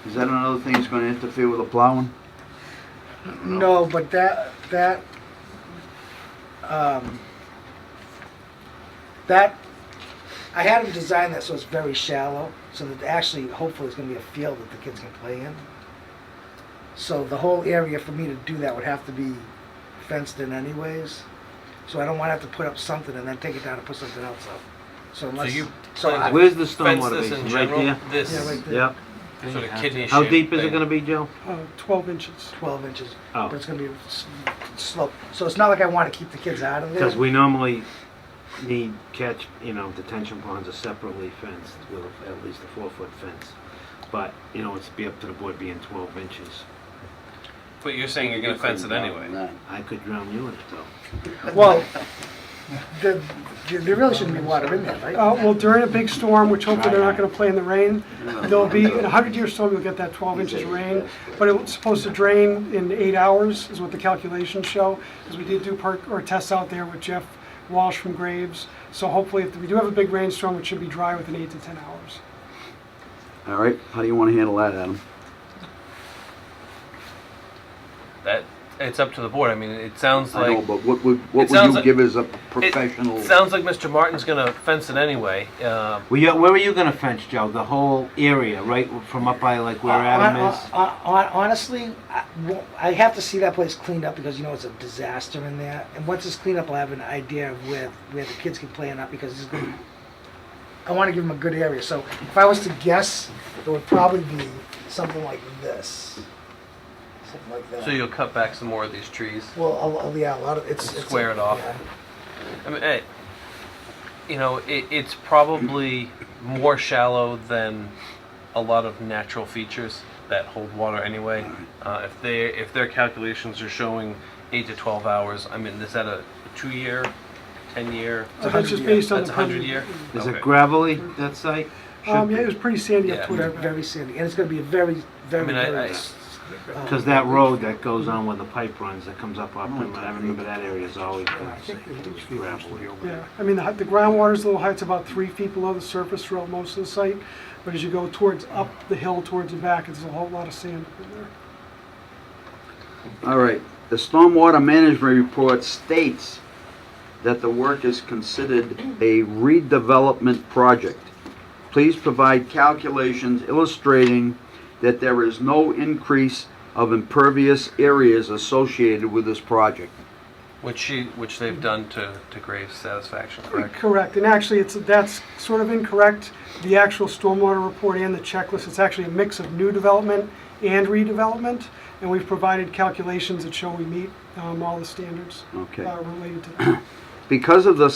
Is that another thing that's going to interfere with the plowing? No, but that, I had him design that so it's very shallow, so that actually, hopefully, it's gonna be a field that the kids can play in. So the whole area for me to do that would have to be fenced in anyways. So I don't wanna have to put up something and then take it down and put something else up. So So unless, you so plan I- to Where's the fence stormwater this in basin? Right general? there? This Yeah, right there. Yep. sort of kidney How shape deep is it thing. gonna be, Joe? 12 inches. 12 inches, Oh. but it's gonna be slope. So it's not like I wanna keep the kids out of there. Because we normally need detention ponds are separately fenced with at least a 4-foot fence. But, it's be up to the board being 12 inches. But you're saying you're going to fence it anyway. I could drown you in it though. Well, there really shouldn't be water in there, right? Well, during a big storm, which hopefully they're not going to play in the rain, there'll be, in a 100-year storm, you'll get that 12 inches of rain, but it's supposed to drain in 8 hours, is what the calculations show, because we did do tests out there with Jeff Walsh from Graves, so hopefully if we do have a big rainstorm, it should be dry within 8 to 10 hours. All right, how do you want to handle that, Adam? That it's up to the board. I mean, it sounds I know, like but what would sounds you like- give as a professional? it sounds like Mr. Martin's going to fence it anyway. Where are you gonna fence, Joe? The whole area, right from up by like where Adam is? Honestly, I have to see that place cleaned up because it's a disaster in there. And once it's cleaned up, I'll have an idea of where the kids can play or not because it's going to. I want to give them a good area. So if I was to guess, it would probably be something like this, something like that. So you'll cut back some more of these trees. Well, yeah, a lot of it's Square it off. Yeah. I mean, it's probably more shallow than a lot of natural features that hold water anyway. If their calculations are showing 8 to 12 hours, I mean, is that a 2-year, 10-year? That's just based on That's the 100-year. Is Okay. it gravelly, that site? Yeah, it was pretty sandy up Yeah. towards the Very, back. very sandy, and it's going to be a very, very, I mean, very. Because that road that goes on where the pipe runs, that comes up, I remember that area is always gravelly. Yeah, I mean, the groundwater's a little high, it's about 3 feet below the surface throughout most of the site, but as you go up the hill towards the back, it's a whole lot of sand up in there. All right, the stormwater management report states that the work is considered a redevelopment project. Please provide calculations illustrating that there is no increase of impervious areas associated with this project. Which they've done to Graves' satisfaction, correct? Correct, and actually, that's sort of incorrect. The actual stormwater report and the checklist, it's actually a mix of new development and redevelopment, and we've provided calculations that show we meet all the standards Okay. related to that. Because of the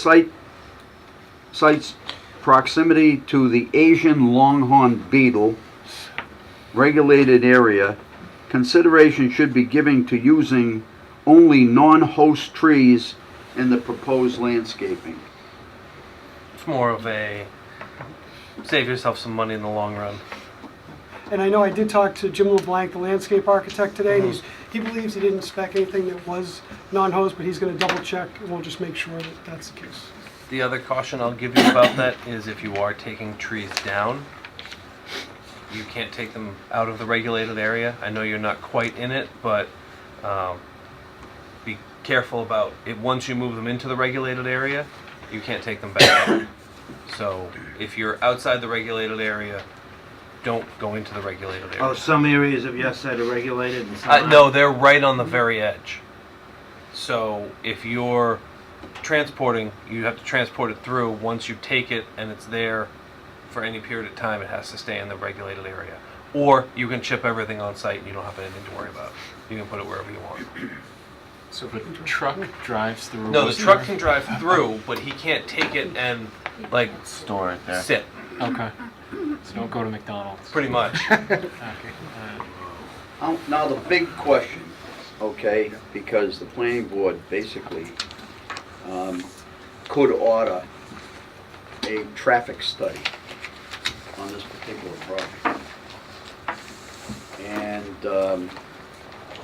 site's proximity to the Asian longhorn beetle regulated area, consideration should be given to using only non-host trees in the proposed landscaping. It's more of a save yourself some money in the long run. And I know I did talk to Jim LeBlanc, the landscape architect today, and he believes he didn't spec anything that was non-host, but he's going to double check, and we'll just make sure that that's the case. The other caution I'll give you about that is if you are taking trees down, you can't take them out of the regulated area. I know you're not quite in it, but be careful about it. Once you move them into the regulated area, you can't take them back out. So if you're outside the regulated area, don't go into the regulated area. Oh, some areas of your site are regulated and some aren't? No, they're right on the very edge. So if you're transporting, you have to transport it through. Once you take it and it's there for any period of time, it has to stay in the regulated area. Or you can chip everything on site and you don't have anything to worry about. You can put it wherever you want. So if a truck drives through. No, the Worcester- truck can drive through, but he can't take it and like Store it there. sit, Okay. So don't go to McDonald's. pretty much. Okay. Now, the big question, okay, because the planning board basically could order a traffic study on this particular project. And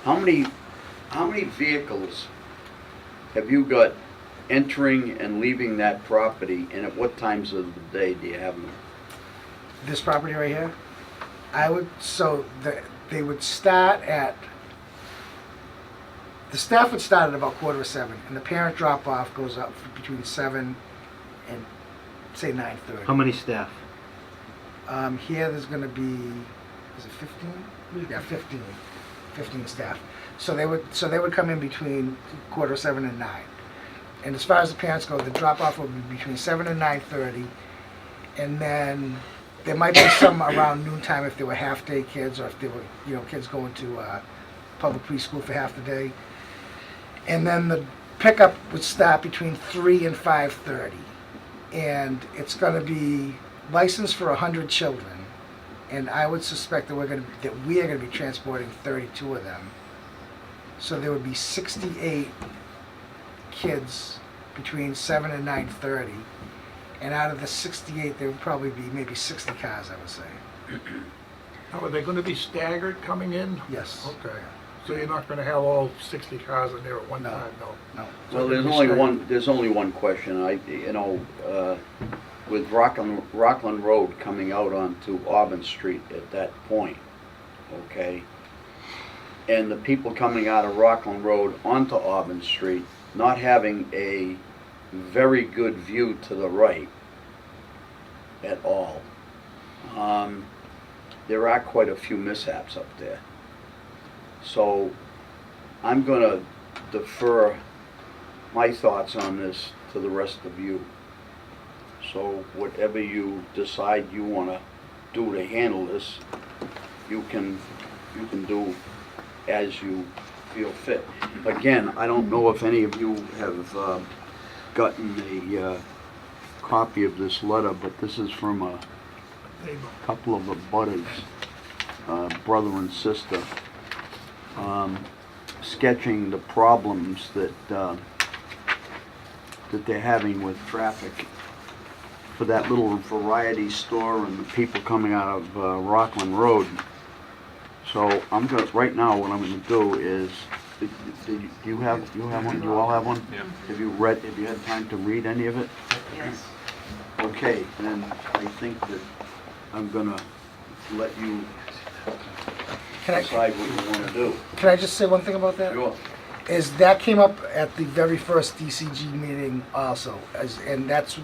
how many vehicles have you got entering and leaving that property, and at what times of the day do you have them? This property right here, they would start at, the staff would start at about 6:45, and the parent drop-off goes up between 7 and, say, 9:30. How many staff? Here, there's gonna be, is it 15? Yeah, 15 staff. So they would come in between 6:45 and 9. And as far as the parents go, the drop-off will be between 7 and 9:30, and then there might be some around noontime if there were half-day kids, or if there were, kids going to public preschool for half the day. And then the pickup would start between 3 and 5:30. And it's gonna be licensed for 100 children. And I would suspect that we are gonna be transporting 32 of them. So there would be 68 kids between 7 and 9:30. And out of the 68, there would probably be maybe 60 cars, I would say. Now, are they gonna be staggered coming in? Yes. Okay, so you're not gonna have all 60 cars in there at one No. time, no? No. Well, there's only one question. With Rockland Road coming out onto Auburn Street at that point, okay? And the people coming out of Rockland Road onto Auburn Street, not having a very good view to the right at all. There are quite a few mishaps up there. So I'm gonna defer my thoughts on this to the rest of you. So whatever you decide you wanna do to handle this, you can do as you feel fit. Again, I don't know if any of you have gotten a copy of this letter, but this is from a couple of abutters, brother and sister, sketching the problems that they're having with traffic for that little variety store and the people coming out of Rockland Road. So right now what I'm gonna do is, do you have one? Do you all have one? Yeah. Have you had time to read any of it? Yes. Okay, then I think that I'm gonna let you decide what you wanna do. Can I just say one thing about that? Sure. Is that came up at the very first DCG meeting also, and that's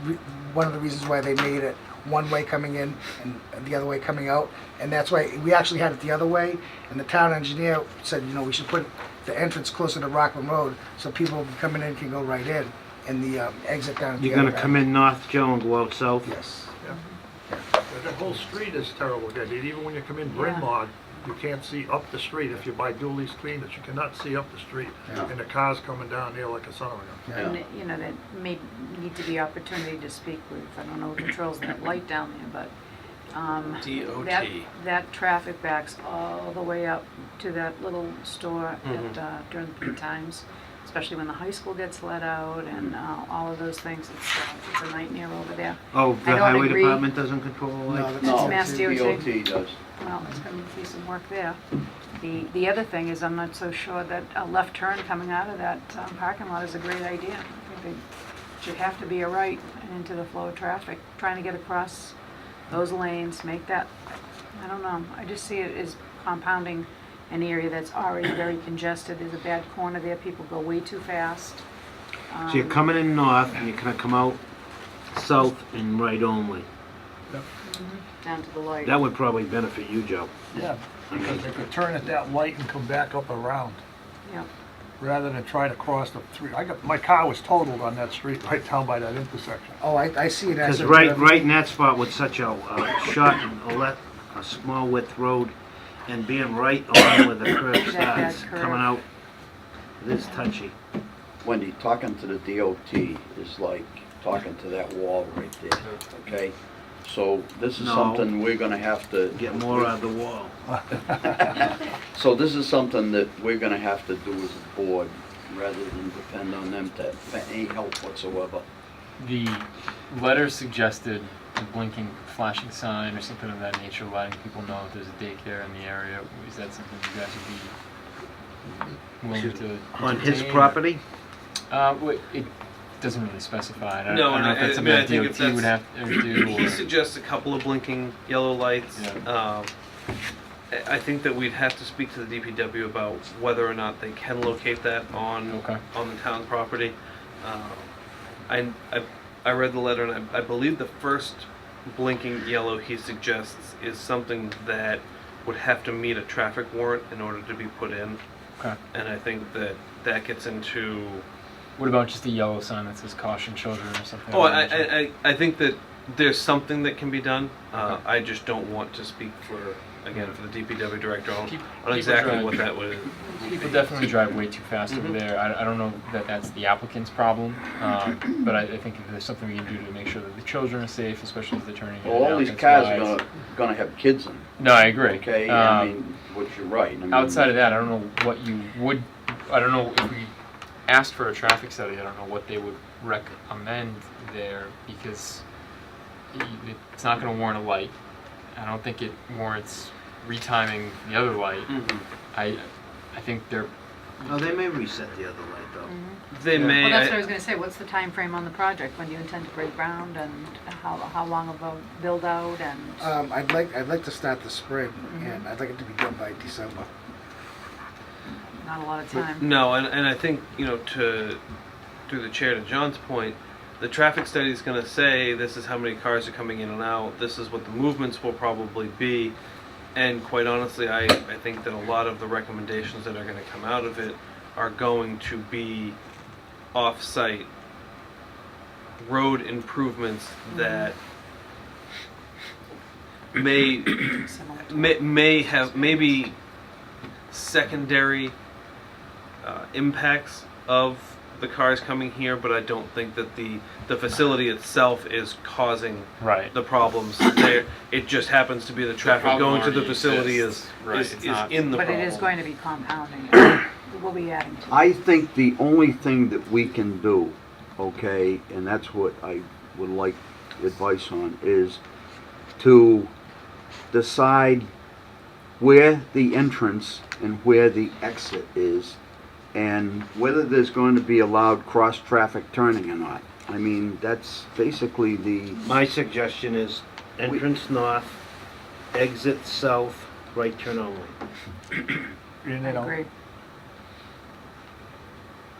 one of the reasons why they made it one way coming in and the other way coming out, and that's why we actually had it the other way, and the town engineer said, we should put the entrance closer to Rockland Road so people coming in can go right in, and the exit down at the You're other gonna come in north, Joe, and go out south? Yes. The whole street is terrible, Ed. Even when you come in Bryn Mawr, you can't see up the street. If you buy Dooley's Cleaners, you cannot see up the street. Yeah. And the cars coming down there like a son of a gun. And, there may need to be opportunity to speak with, I don't know who controls that light down there, but, DOT. that traffic backs all the way up to that little store Mhm. at, during the peak times, especially when the high school gets let out and, all of those things. It's a nightmare over there. Oh, I the don't highway agree. department doesn't control the No, lights? that's No, Mass DOT. DOT does. Well, there's going to be some work there. The other thing is, I'm not so sure that a left turn coming out of that parking lot is a great idea. I think it should have to be a right into the flow of traffic. Trying to get across those lanes, make that, I don't know. I just see it as compounding an area that's already very congested. There's a bad corner there. People go way too fast. So you're coming in north, and you're gonna come out south and right only. Down to the light. That would probably benefit you, Joe. Yeah, because they could turn at that light and come back up around, Yeah. rather than try to cross the street. My car was totaled on that street right down by that intersection. Oh, I see it as. Because right in that spot with such a short a small width road and being right on where the curb That starts, curve. coming out, it is touchy. Wendy, talking to the DOT is like talking to that wall right there, okay? So this is No. something we're gonna have to. Get more out of the wall. So this is something that we're gonna have to do as a board, rather than depend on them for any help whatsoever. The letter suggested a blinking flashing sign or something of that nature, letting people know if there's a daycare in the area. Is that something you guys would be willing to On his entertain, or- property? It doesn't really specify. I don't No, know and if that's I something mean, I that think if DOT would have that's- to do, He or... suggests a couple of blinking yellow lights. Yeah. I think that we'd have to speak to the DPW about whether or not they can locate that on Okay. on the town property. I read the letter, and I believe the first blinking yellow he suggests is something that would have to meet a traffic warrant in order to be put in. Okay. And I think that gets into. What about just a yellow sign that says caution children or something? Oh, of that nature? I think that there's something that can be done. Okay. I just don't want to speak for the DPW director on People exactly drive- what that would. People definitely drive way too fast over there. I don't know that that's the applicant's problem, but I think if there's something we can do to make sure that the children are safe, especially as they're turning in Well, and all out, these that's cars are wise. gonna have kids in them, No, I agree. okay? I Um, mean, which you're right. I mean, Outside of that, I don't know what you would, I don't know if we asked for a traffic study, I don't know what they would recommend there, because it's not gonna warrant a light. I don't think it warrants retiming the other light. I think they're, No, they may reset the other light though. They may. Well, that's what I was gonna say, what's the time frame on the project? When do you intend to break ground, and how long of a build out, and? I'd like to start the spring, and I'd like it to be done by December. Not a lot of time. No, and I think, through the chair to John's point, the traffic study is going to say this is how many cars are coming in and out, this is what the movements will probably be, and quite honestly, I think that a lot of the recommendations that are going to come out of it are going to be off-site road improvements that may Similar to- may have maybe secondary impacts of the cars coming here, but I don't think that the facility itself is causing right. the problems there. It just happens to be the traffic problem going to the already facility exists. Right, is it's not- in the But problem. it is going to be compounding, it will be adding to. I think the only thing that we can do, okay, and that's what I would like advice on, is to decide where the entrance and where the exit is, and whether there's going to be allowed cross-traffic turning or not. I mean, that's basically the, My suggestion is entrance north, exit south, right turn only. I agree.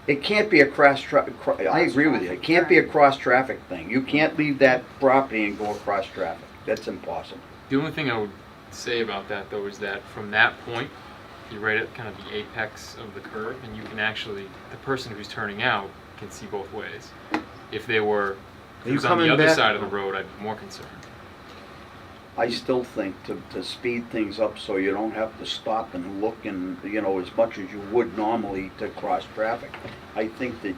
it can't be a I agree with you, it can't be a cross-traffic thing. You can't leave that property and go across traffic. That's impossible. The only thing I would say about that, though, is that from that point, you're right at kind of the apex of the curve, and you can actually, the person who's turning out can see both ways. If they were, Are if you it was on coming the other back? side of the road, I'd be more concerned. I still think to speed things up so you don't have to stop and look and, as much as you would normally to cross traffic. I think that,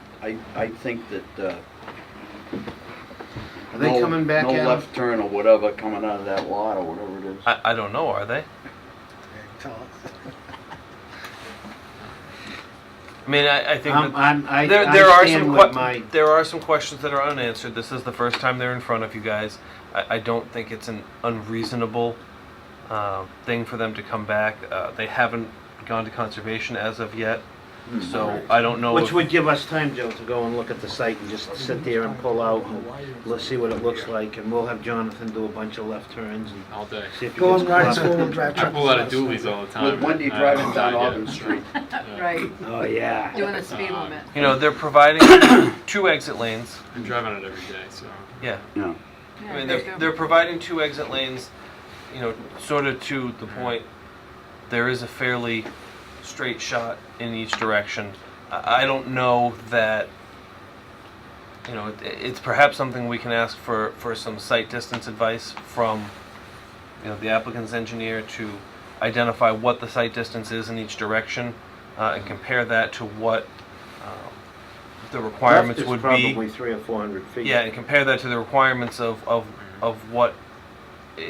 Are they coming back, no Alan? left turn or whatever coming out of that lot or whatever it is. I don't know, are they? Tell us. I mean, I think that I there are stand some with my, there are some questions that are unanswered. This is the first time they're in front of you guys. I don't think it's an unreasonable thing for them to come back. They haven't gone to conservation as of yet, so I don't know. which if- would give us time, Joe, to go and look at the site and just sit there and pull out and let's see what it looks like, and we'll have Jonathan do a bunch of left turns and All day. see if he Go gets and ride caught. four-wheel drive I truck. pull out of dualies all the time. With Wendy but I driving haven't down died yet, Auburn so, Street. yeah. Right, Oh, yeah. doing the speed limit. they're providing 2 exit lanes. I'm driving it every day, so. Yeah. Yeah. Yeah, I mean, there they're, you go. they're providing 2 exit lanes, sort of to the point. There is a fairly straight shot in each direction. I don't know that, it's perhaps something we can ask for some sight distance advice from the applicant's engineer to identify what the site distance is in each direction and compare that to what the requirements would Left be. is probably 300 or 400 feet. Yeah, and compare that to the requirements of what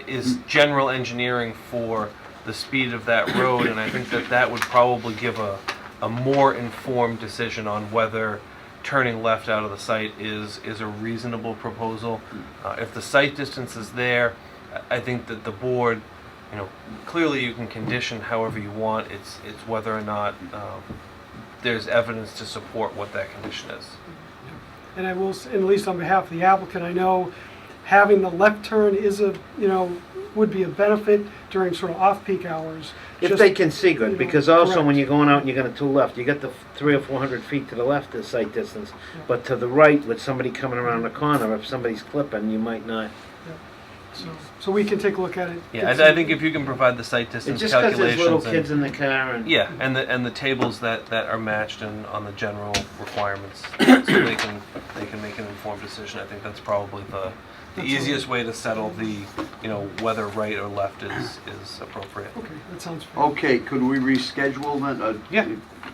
is general engineering for the speed of that road, and I think that would probably give a more informed decision on whether turning left out of the site is a reasonable proposal. If the site distance is there, I think that the board, clearly you can condition however you want. It's whether or not there's evidence to support what that condition is. And I will, at least on behalf of the applicant, I know having the left turn is would be a benefit during sort of off-peak hours. If Just, they can see good, because also correct. when you're going out and you're going to left, you got the 300 or 400 feet to the left of sight distance. Yeah. But to the right, with somebody coming around the corner, if somebody's clipping, you might not. So we can take a look at it. Yeah, get I some- think if you can provide the site It's distance just because calculations. there's little and- kids in the car and. Yeah, and the tables that are matched on the general requirements, so they can make an informed decision. I think that's probably the easiest way to settle the, whether right or left is appropriate. Okay, that sounds fair. Okay, could we reschedule then? Yeah.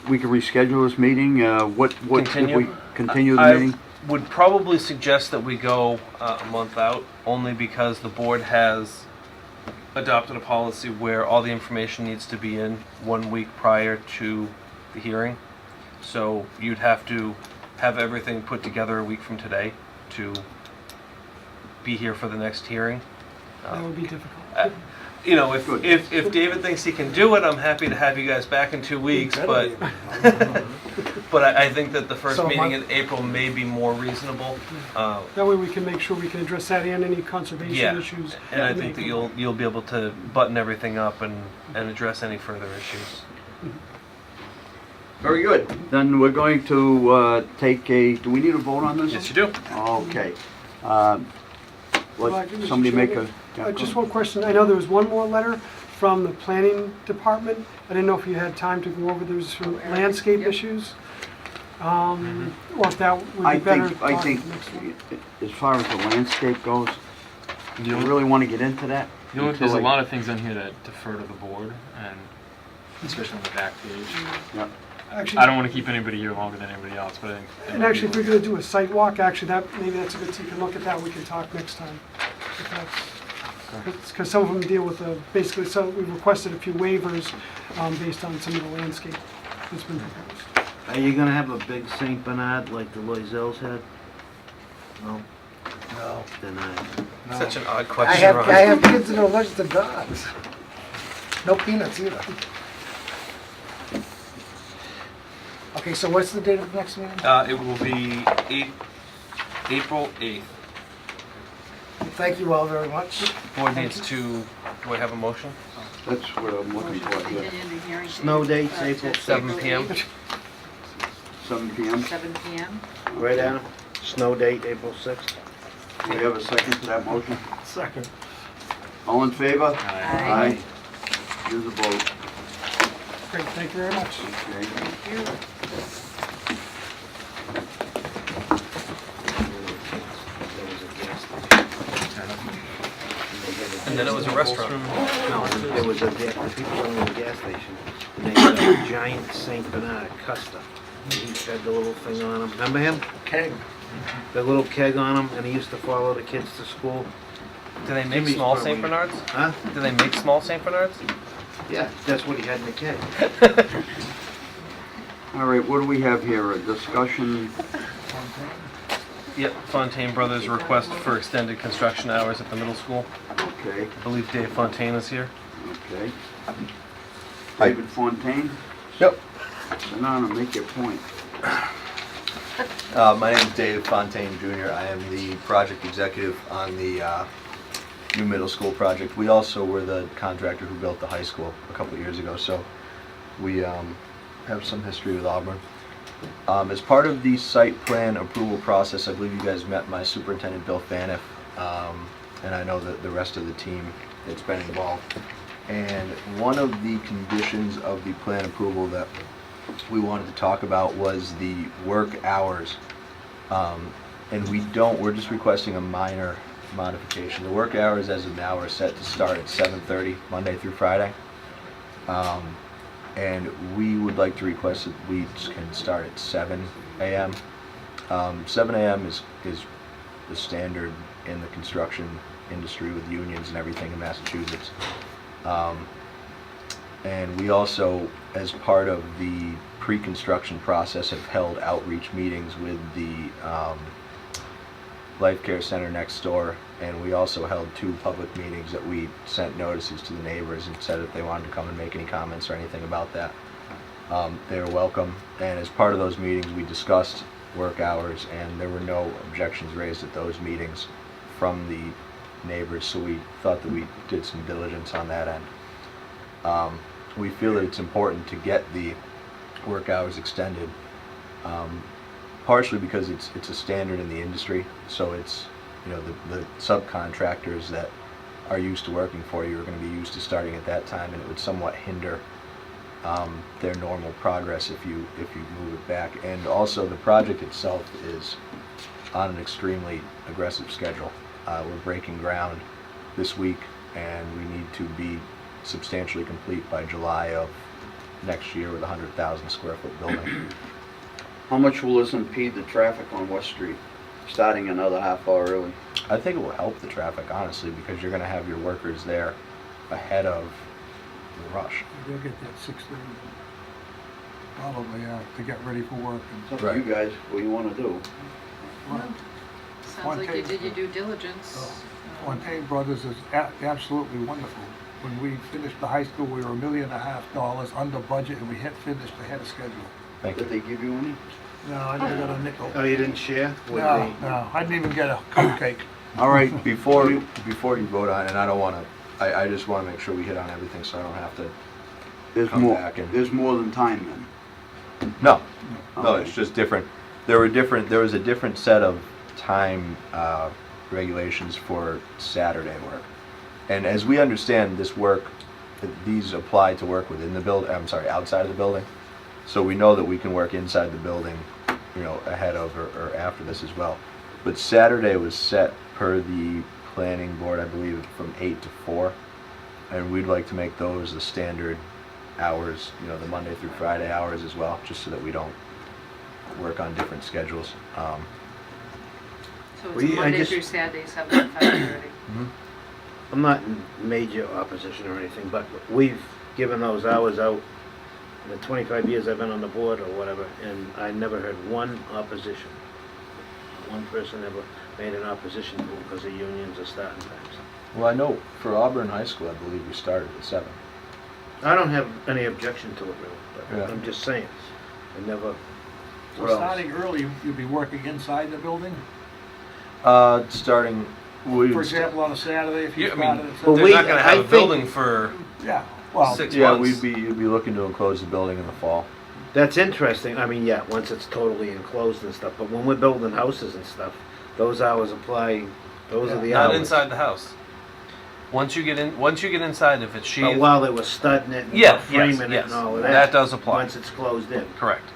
We could reschedule this meeting. What could Continue? we continue the I meeting? would probably suggest that we go a month out, only because the board has adopted a policy where all the information needs to be in 1 week prior to the hearing. So you'd have to have everything put together a week from today to be here for the next hearing. That would be difficult. If David thinks he can do it, I'm happy to have you guys back in 2 weeks, but I think that the first So a meeting in month? April may be more reasonable. That way we can make sure we can address that and any conservation Yeah, issues. and I may think that come up. you'll be able to button everything up and address any further issues. Very good. Then we're going to take do we need a vote on this? Yes, you do. Okay. Well, Let Mr. somebody make a. Chairman, yeah, Just go one question. I know there was one more letter from the planning department. I didn't know if you had time to go over, there's some landscape issues. Or if that would I be better. think, talked next week. as far as the landscape goes, You you know, really want to get into that? there's a until lot of things on here that defer to the board, and especially on the back page. Yeah. Actually, I don't want to keep anybody here longer than anybody else, but I think. And actually, if we're gonna do a site walk, actually, maybe that's a good, you can look at that, we can talk next time. Because some of them deal with basically, so we requested a few waivers based on some of the landscape that's been proposed. Are you going to have a big St. Bernard like the Loisels had? No. No. Then I. Such an odd I question, have, Ron. I have kids that are allergic to dogs. No peanuts either. Okay, so what's the date of the next meeting? It will be April 8th. Thank you all very much. Board needs to, do I have a motion? That's what I'm looking Motion for to here. continue the hearing Snow date, dates, to April 7 p.m. 7 p.m. 7 p.m. Right, Adam? Snow date, April 6th. Do we have a second to that motion? Second. All in favor? Aye. Here's a vote. Great, thank you very much. Okay. Thank you. And then it was a restaurant. No, there was a people running a gas station. And they had a giant St. Bernard Custer. And he had the little thing on him. Remember him? Keg. The little keg on him, and he used to follow the kids to school. Do they make Jimmy's small probably- St. Bernards? Huh? Do they make small St. Bernards? Yeah, that's what he had in the keg. All right, what do we have here? A discussion? Yep, Fontaine Brothers request for extended construction hours at the middle school. Okay, I believe Dave Fontaine is here. okay. David Fontaine? Yep. Sit down and make your point. My name is Dave Fontaine Jr. I am the project executive on the new middle school project. We also were the contractor who built the high school a couple of years ago, so we have some history with Auburn. As part of the site plan approval process, I believe you guys met my superintendent, Bill Faniff, and I know that the rest of the team that's been involved. And one of the conditions of the plan approval that we wanted to talk about was the work hours. And we're just requesting a minor modification. The work hours as of now are set to start at 7:30, Monday through Friday. And we would like to request that we can start at 7 a.m. 7 a.m. is the standard in the construction industry with unions and everything in Massachusetts. And we also, as part of the pre-construction process, have held outreach meetings with the Life Care Center next door, and we also held 2 public meetings that we sent notices to the neighbors and said if they wanted to come and make any comments or anything about that, they were welcome. And as part of those meetings, we discussed work hours, and there were no objections raised at those meetings from the neighbors, so we thought that we did some diligence on that end. We feel that it's important to get the work hours extended, partially because it's a standard in the industry, so it's, you know, the subcontractors that are used to working for you are going to be used to starting at that time, and it would somewhat hinder their normal progress if you move it back. And also the project itself is on an extremely aggressive schedule. We're breaking ground this week, and we need to be substantially complete by July of next year with a 100,000 square foot building. How much will this impede the traffic on West Street, starting another half hour early? I think it will help the traffic, honestly, because you're going to have your workers there ahead of the rush. They'll get that 6:30, probably, to get ready for work. It's up to you guys, what you want to do. Sounds like you did your due diligence. Fontaine Brothers is absolutely wonderful. When we finished the high school, we were $1.5 million under budget, and we finished ahead of schedule. Thank Did you. they give you any? No, I never got a nickel. Oh, you didn't share? with No, the- no, I didn't even get a cupcake. All right, before you vote on it, and I don't want to, I just want to make sure we hit on everything so I don't have to. There's Come more, back and- there's more than time then. No, Okay. it's just different. There was a different set of time regulations for Saturday work. And as we understand this work, these apply to work within the building, outside of the building. So we know that we can work inside the building, you know, ahead of or after this as well. But Saturday was set per the planning board, I believe, from 8 to 4. And we'd like to make those the standard hours, you know, the Monday through Friday hours as well, just so that we don't work on different schedules. So Well, it's I Monday just- through Saturday, 7 to 5:30. I'm not in major opposition or anything, but we've given those hours out in the 25 years I've been on the board or whatever, and I never heard one opposition. One person ever made an opposition to it because of unions or starting times. Well, I know for Auburn High School, I believe we started at 7. I don't have any objection to it really, but Yeah. I'm just saying, I never, So What else? starting early, you'll be working inside the building? Starting, For example, on a Saturday, if you Yeah, I mean, started at Well, 7? They're not going to I have a think- building for Yeah, well, 6 yeah, months. you'd be looking to enclose the building in the fall. that's interesting. I mean, yeah, once it's totally enclosed and stuff, but when we're building houses and stuff, those hours apply, those are the hours. Not inside the house. Once you get inside, if it's But sheathed, while they were studding it and Yeah, framing it yes, and all of yes. that. That does apply. Once it's closed in. correct.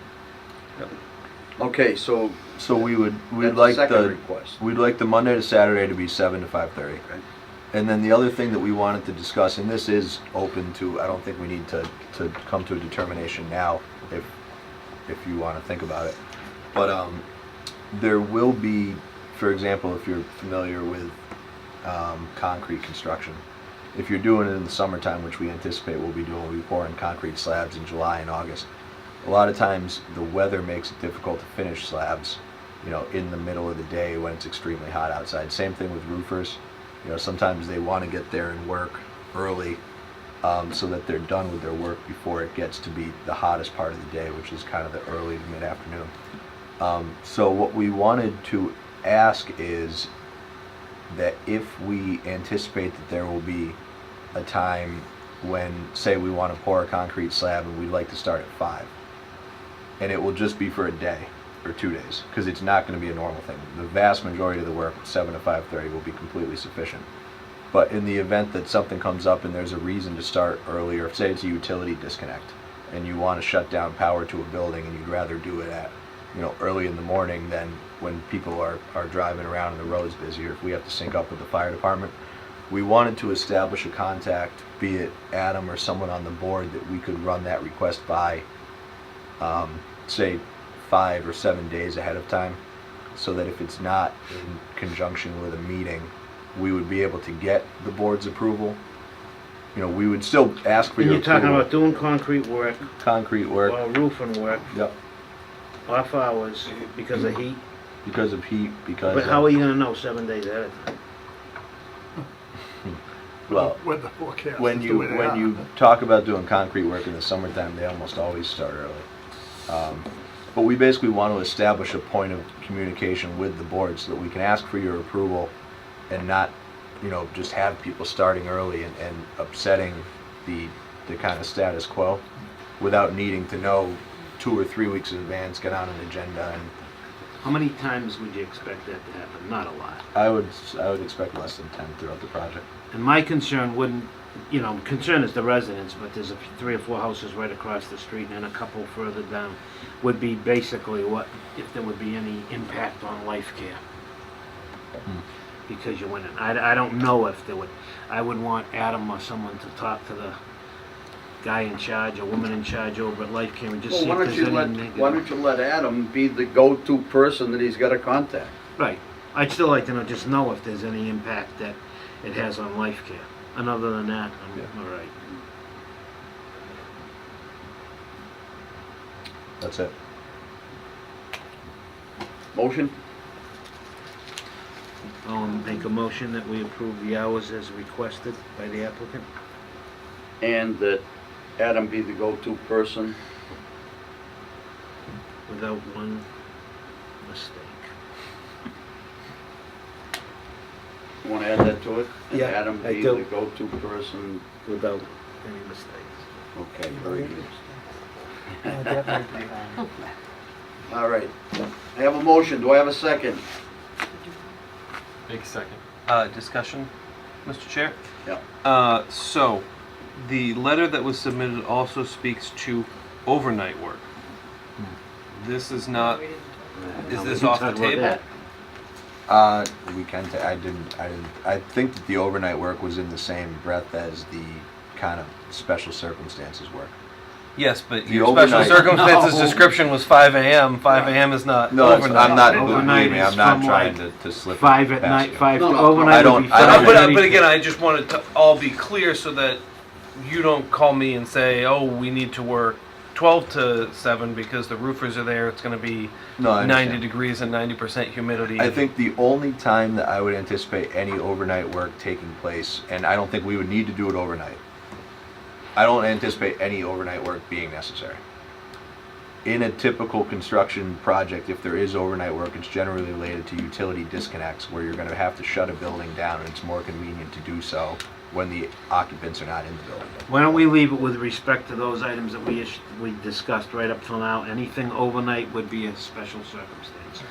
Okay, so So we'd that's like the second the request. we'd like the Monday to Saturday to be 7 to 5:30. Okay. And then the other thing that we wanted to discuss, and this is open to, I don't think we need to come to a determination now if you want to think about it. But there will be, for example, if you're familiar with concrete construction, if you're doing it in the summertime, which we anticipate we'll be pouring concrete slabs in July and August. A lot of times the weather makes it difficult to finish slabs, you know, in the middle of the day when it's extremely hot outside. Same thing with roofers. You know, sometimes they want to get there and work early so that they're done with their work before it gets to be the hottest part of the day, which is kind of the early to mid-afternoon. So what we wanted to ask is that if we anticipate that there will be a time when, say, we want to pour a concrete slab and we'd like to start at 5, and it will just be for a day or 2 days, because it's not going to be a normal thing. The vast majority of the work, 7 to 5:30, will be completely sufficient. But in the event that something comes up and there's a reason to start earlier, say it's a utility disconnect, and you want to shut down power to a building and you'd rather do it at early in the morning than when people are driving around and the road's busy, or if we have to sync up with the fire department. We wanted to establish a contact, be it Adam or someone on the board, that we could run that request by, say, 5 or 7 days ahead of time, so that if it's not in conjunction with a meeting, we would be able to get the board's approval. We would still ask for And your you're talking approval. about doing concrete work Concrete work, or roofing work yep, off hours because of heat. because of heat, because But how are you gonna know 7 days ahead of time? well, With the forecast. when is the you way they when are. you talk about doing concrete work in the summertime, they almost always start early. But we basically want to establish a point of communication with the board so that we can ask for your approval and not, just have people starting early and upsetting the kind of status quo without needing to know 2 or 3 weeks in advance, get on an agenda, and How many times would you expect that to happen? Not a lot. I would expect less than 10 throughout the project. And my concern wouldn't, concern is the residents, but there's 3 or 4 houses right across the street and a couple further down, would be basically what, if there would be any impact on life care. Because you went in. I don't know if there would, I would want Adam or someone to talk to the guy in charge, or woman in charge over at Life Care and just Well, see why if don't there's you any let, negative. why don't you let Adam be the go-to person that he's got to contact? Right. I'd still like to just know if there's any impact that it has on Life Care. And other than that, I'm all right. That's it. Motion? I'll make a motion that we approve the hours as requested by the applicant. And that Adam be the go-to person. Without one mistake. You want to add that to it? Yeah, Adam I be do. the go-to person. Without any mistakes. Okay, very good. All right. I have a motion. Do I have a second? Make a second. Discussion, Mr. Chair? Yeah. So, the letter that was submitted also speaks to overnight work. This is not, is this off the table? We can. I think that the overnight work was in the same breath as the kind of special circumstances work. Yes, but The your special overnight- circumstances No. description was 5 a.m. 5 a.m. is not No, it's- overnight. I'm not. Overnight Believe me, is I'm not from, trying like, to slip. 5 at past night, you. 5, No, no, overnight I don't- would be I 5 don't- at But any- again, I just wanted to all be clear so that you don't call me and say, oh, we need to work 12 to 7 because the roofers are there. It's going to be No, I 90 understand. degrees and 90% humidity. I think the only time that I would anticipate any overnight work taking place, and I don't think we would need to do it overnight. I don't anticipate any overnight work being necessary. In a typical construction project, if there is overnight work, it's generally related to utility disconnects where you're going to have to shut a building down, and it's more convenient to do so when the occupants are not in the building. Why don't we leave it with respect to those items that we discussed right up till now? Anything overnight would be a special circumstance.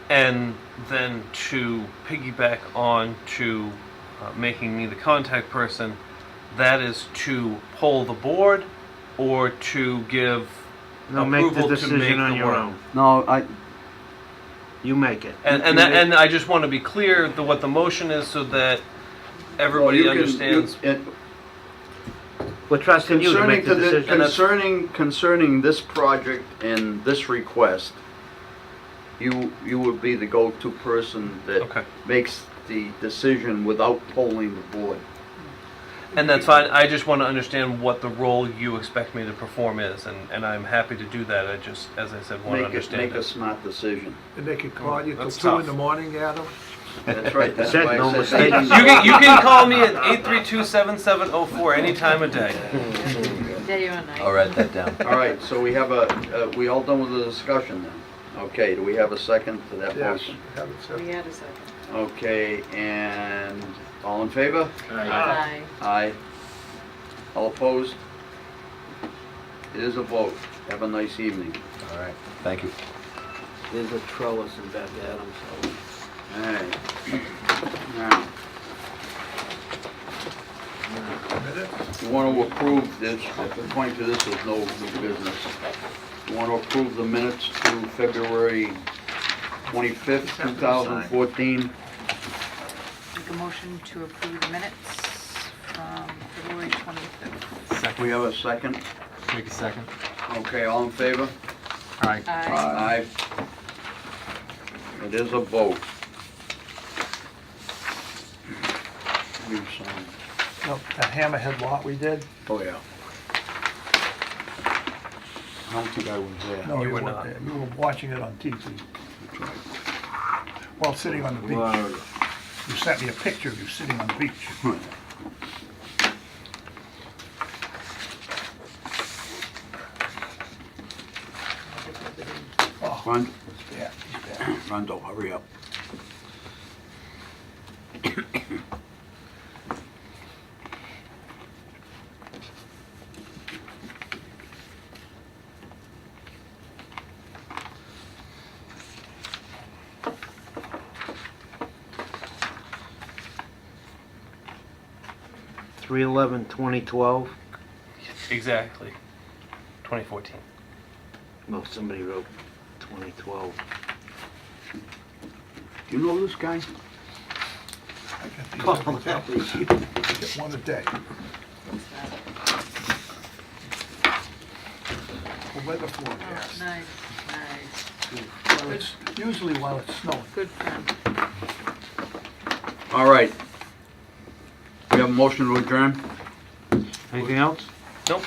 And then to piggyback on to making me the contact person, that is to poll the board or to give No, make the approval to make decision on the your work. own. No, You make it. And I just want to be clear what the motion is so that everybody understands. We're trusting you to make the decision. Concerning this project and this request, you would be the go-to person that Okay. makes the decision without polling the board. And that's fine. I just want to understand what the role you expect me to perform is, and I'm happy to do that. I just, as I said, want to Make understand a smart decision. And they could call you till That's 2 in tough. the morning, Adam? That's right, that's Said why no I said. mistakes. You can call me at 832-7704 any time of day. Day or night. I'll write that down. All right, so we have we all done with the discussion then? Okay, do we have a second to that Yes. motion? Have it said. We had a second. Okay, and all in favor? Aye. Aye. All opposed? It is a vote. Have a nice evening. All right, thank you. There's a trellis in back Adam's house. All right. Now, minutes? You want to approve this, according to this, there's no new business. You want to approve the minutes to February 25th, 2014? Make a motion to approve the minutes from February 25th. Second. We have a second? Make a second. Okay, all in favor? All right. Aye. Aye. It is a vote. You sign. No, that Hammerhead lot we did? Oh, yeah. I don't think I was there. No, You you were weren't not. there. You were watching it on TV. While sitting on the beach. Well, You sent me a picture of you sitting on the beach. Oh, Run, yeah, he's there. Rundle, hurry up. Three 2012. Exactly. 2014. Well, somebody wrote 2012. Do you know this guy? I got these Call every that day. issue. Get one a day. The weather forecast. Nice, nice. Well, it's usually while it's snowing. Good friend. All right. We have a motion to adjourn? Anything else? Nope.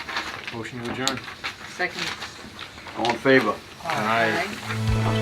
Motion to adjourn. Second. All in favor? Aye. Aye.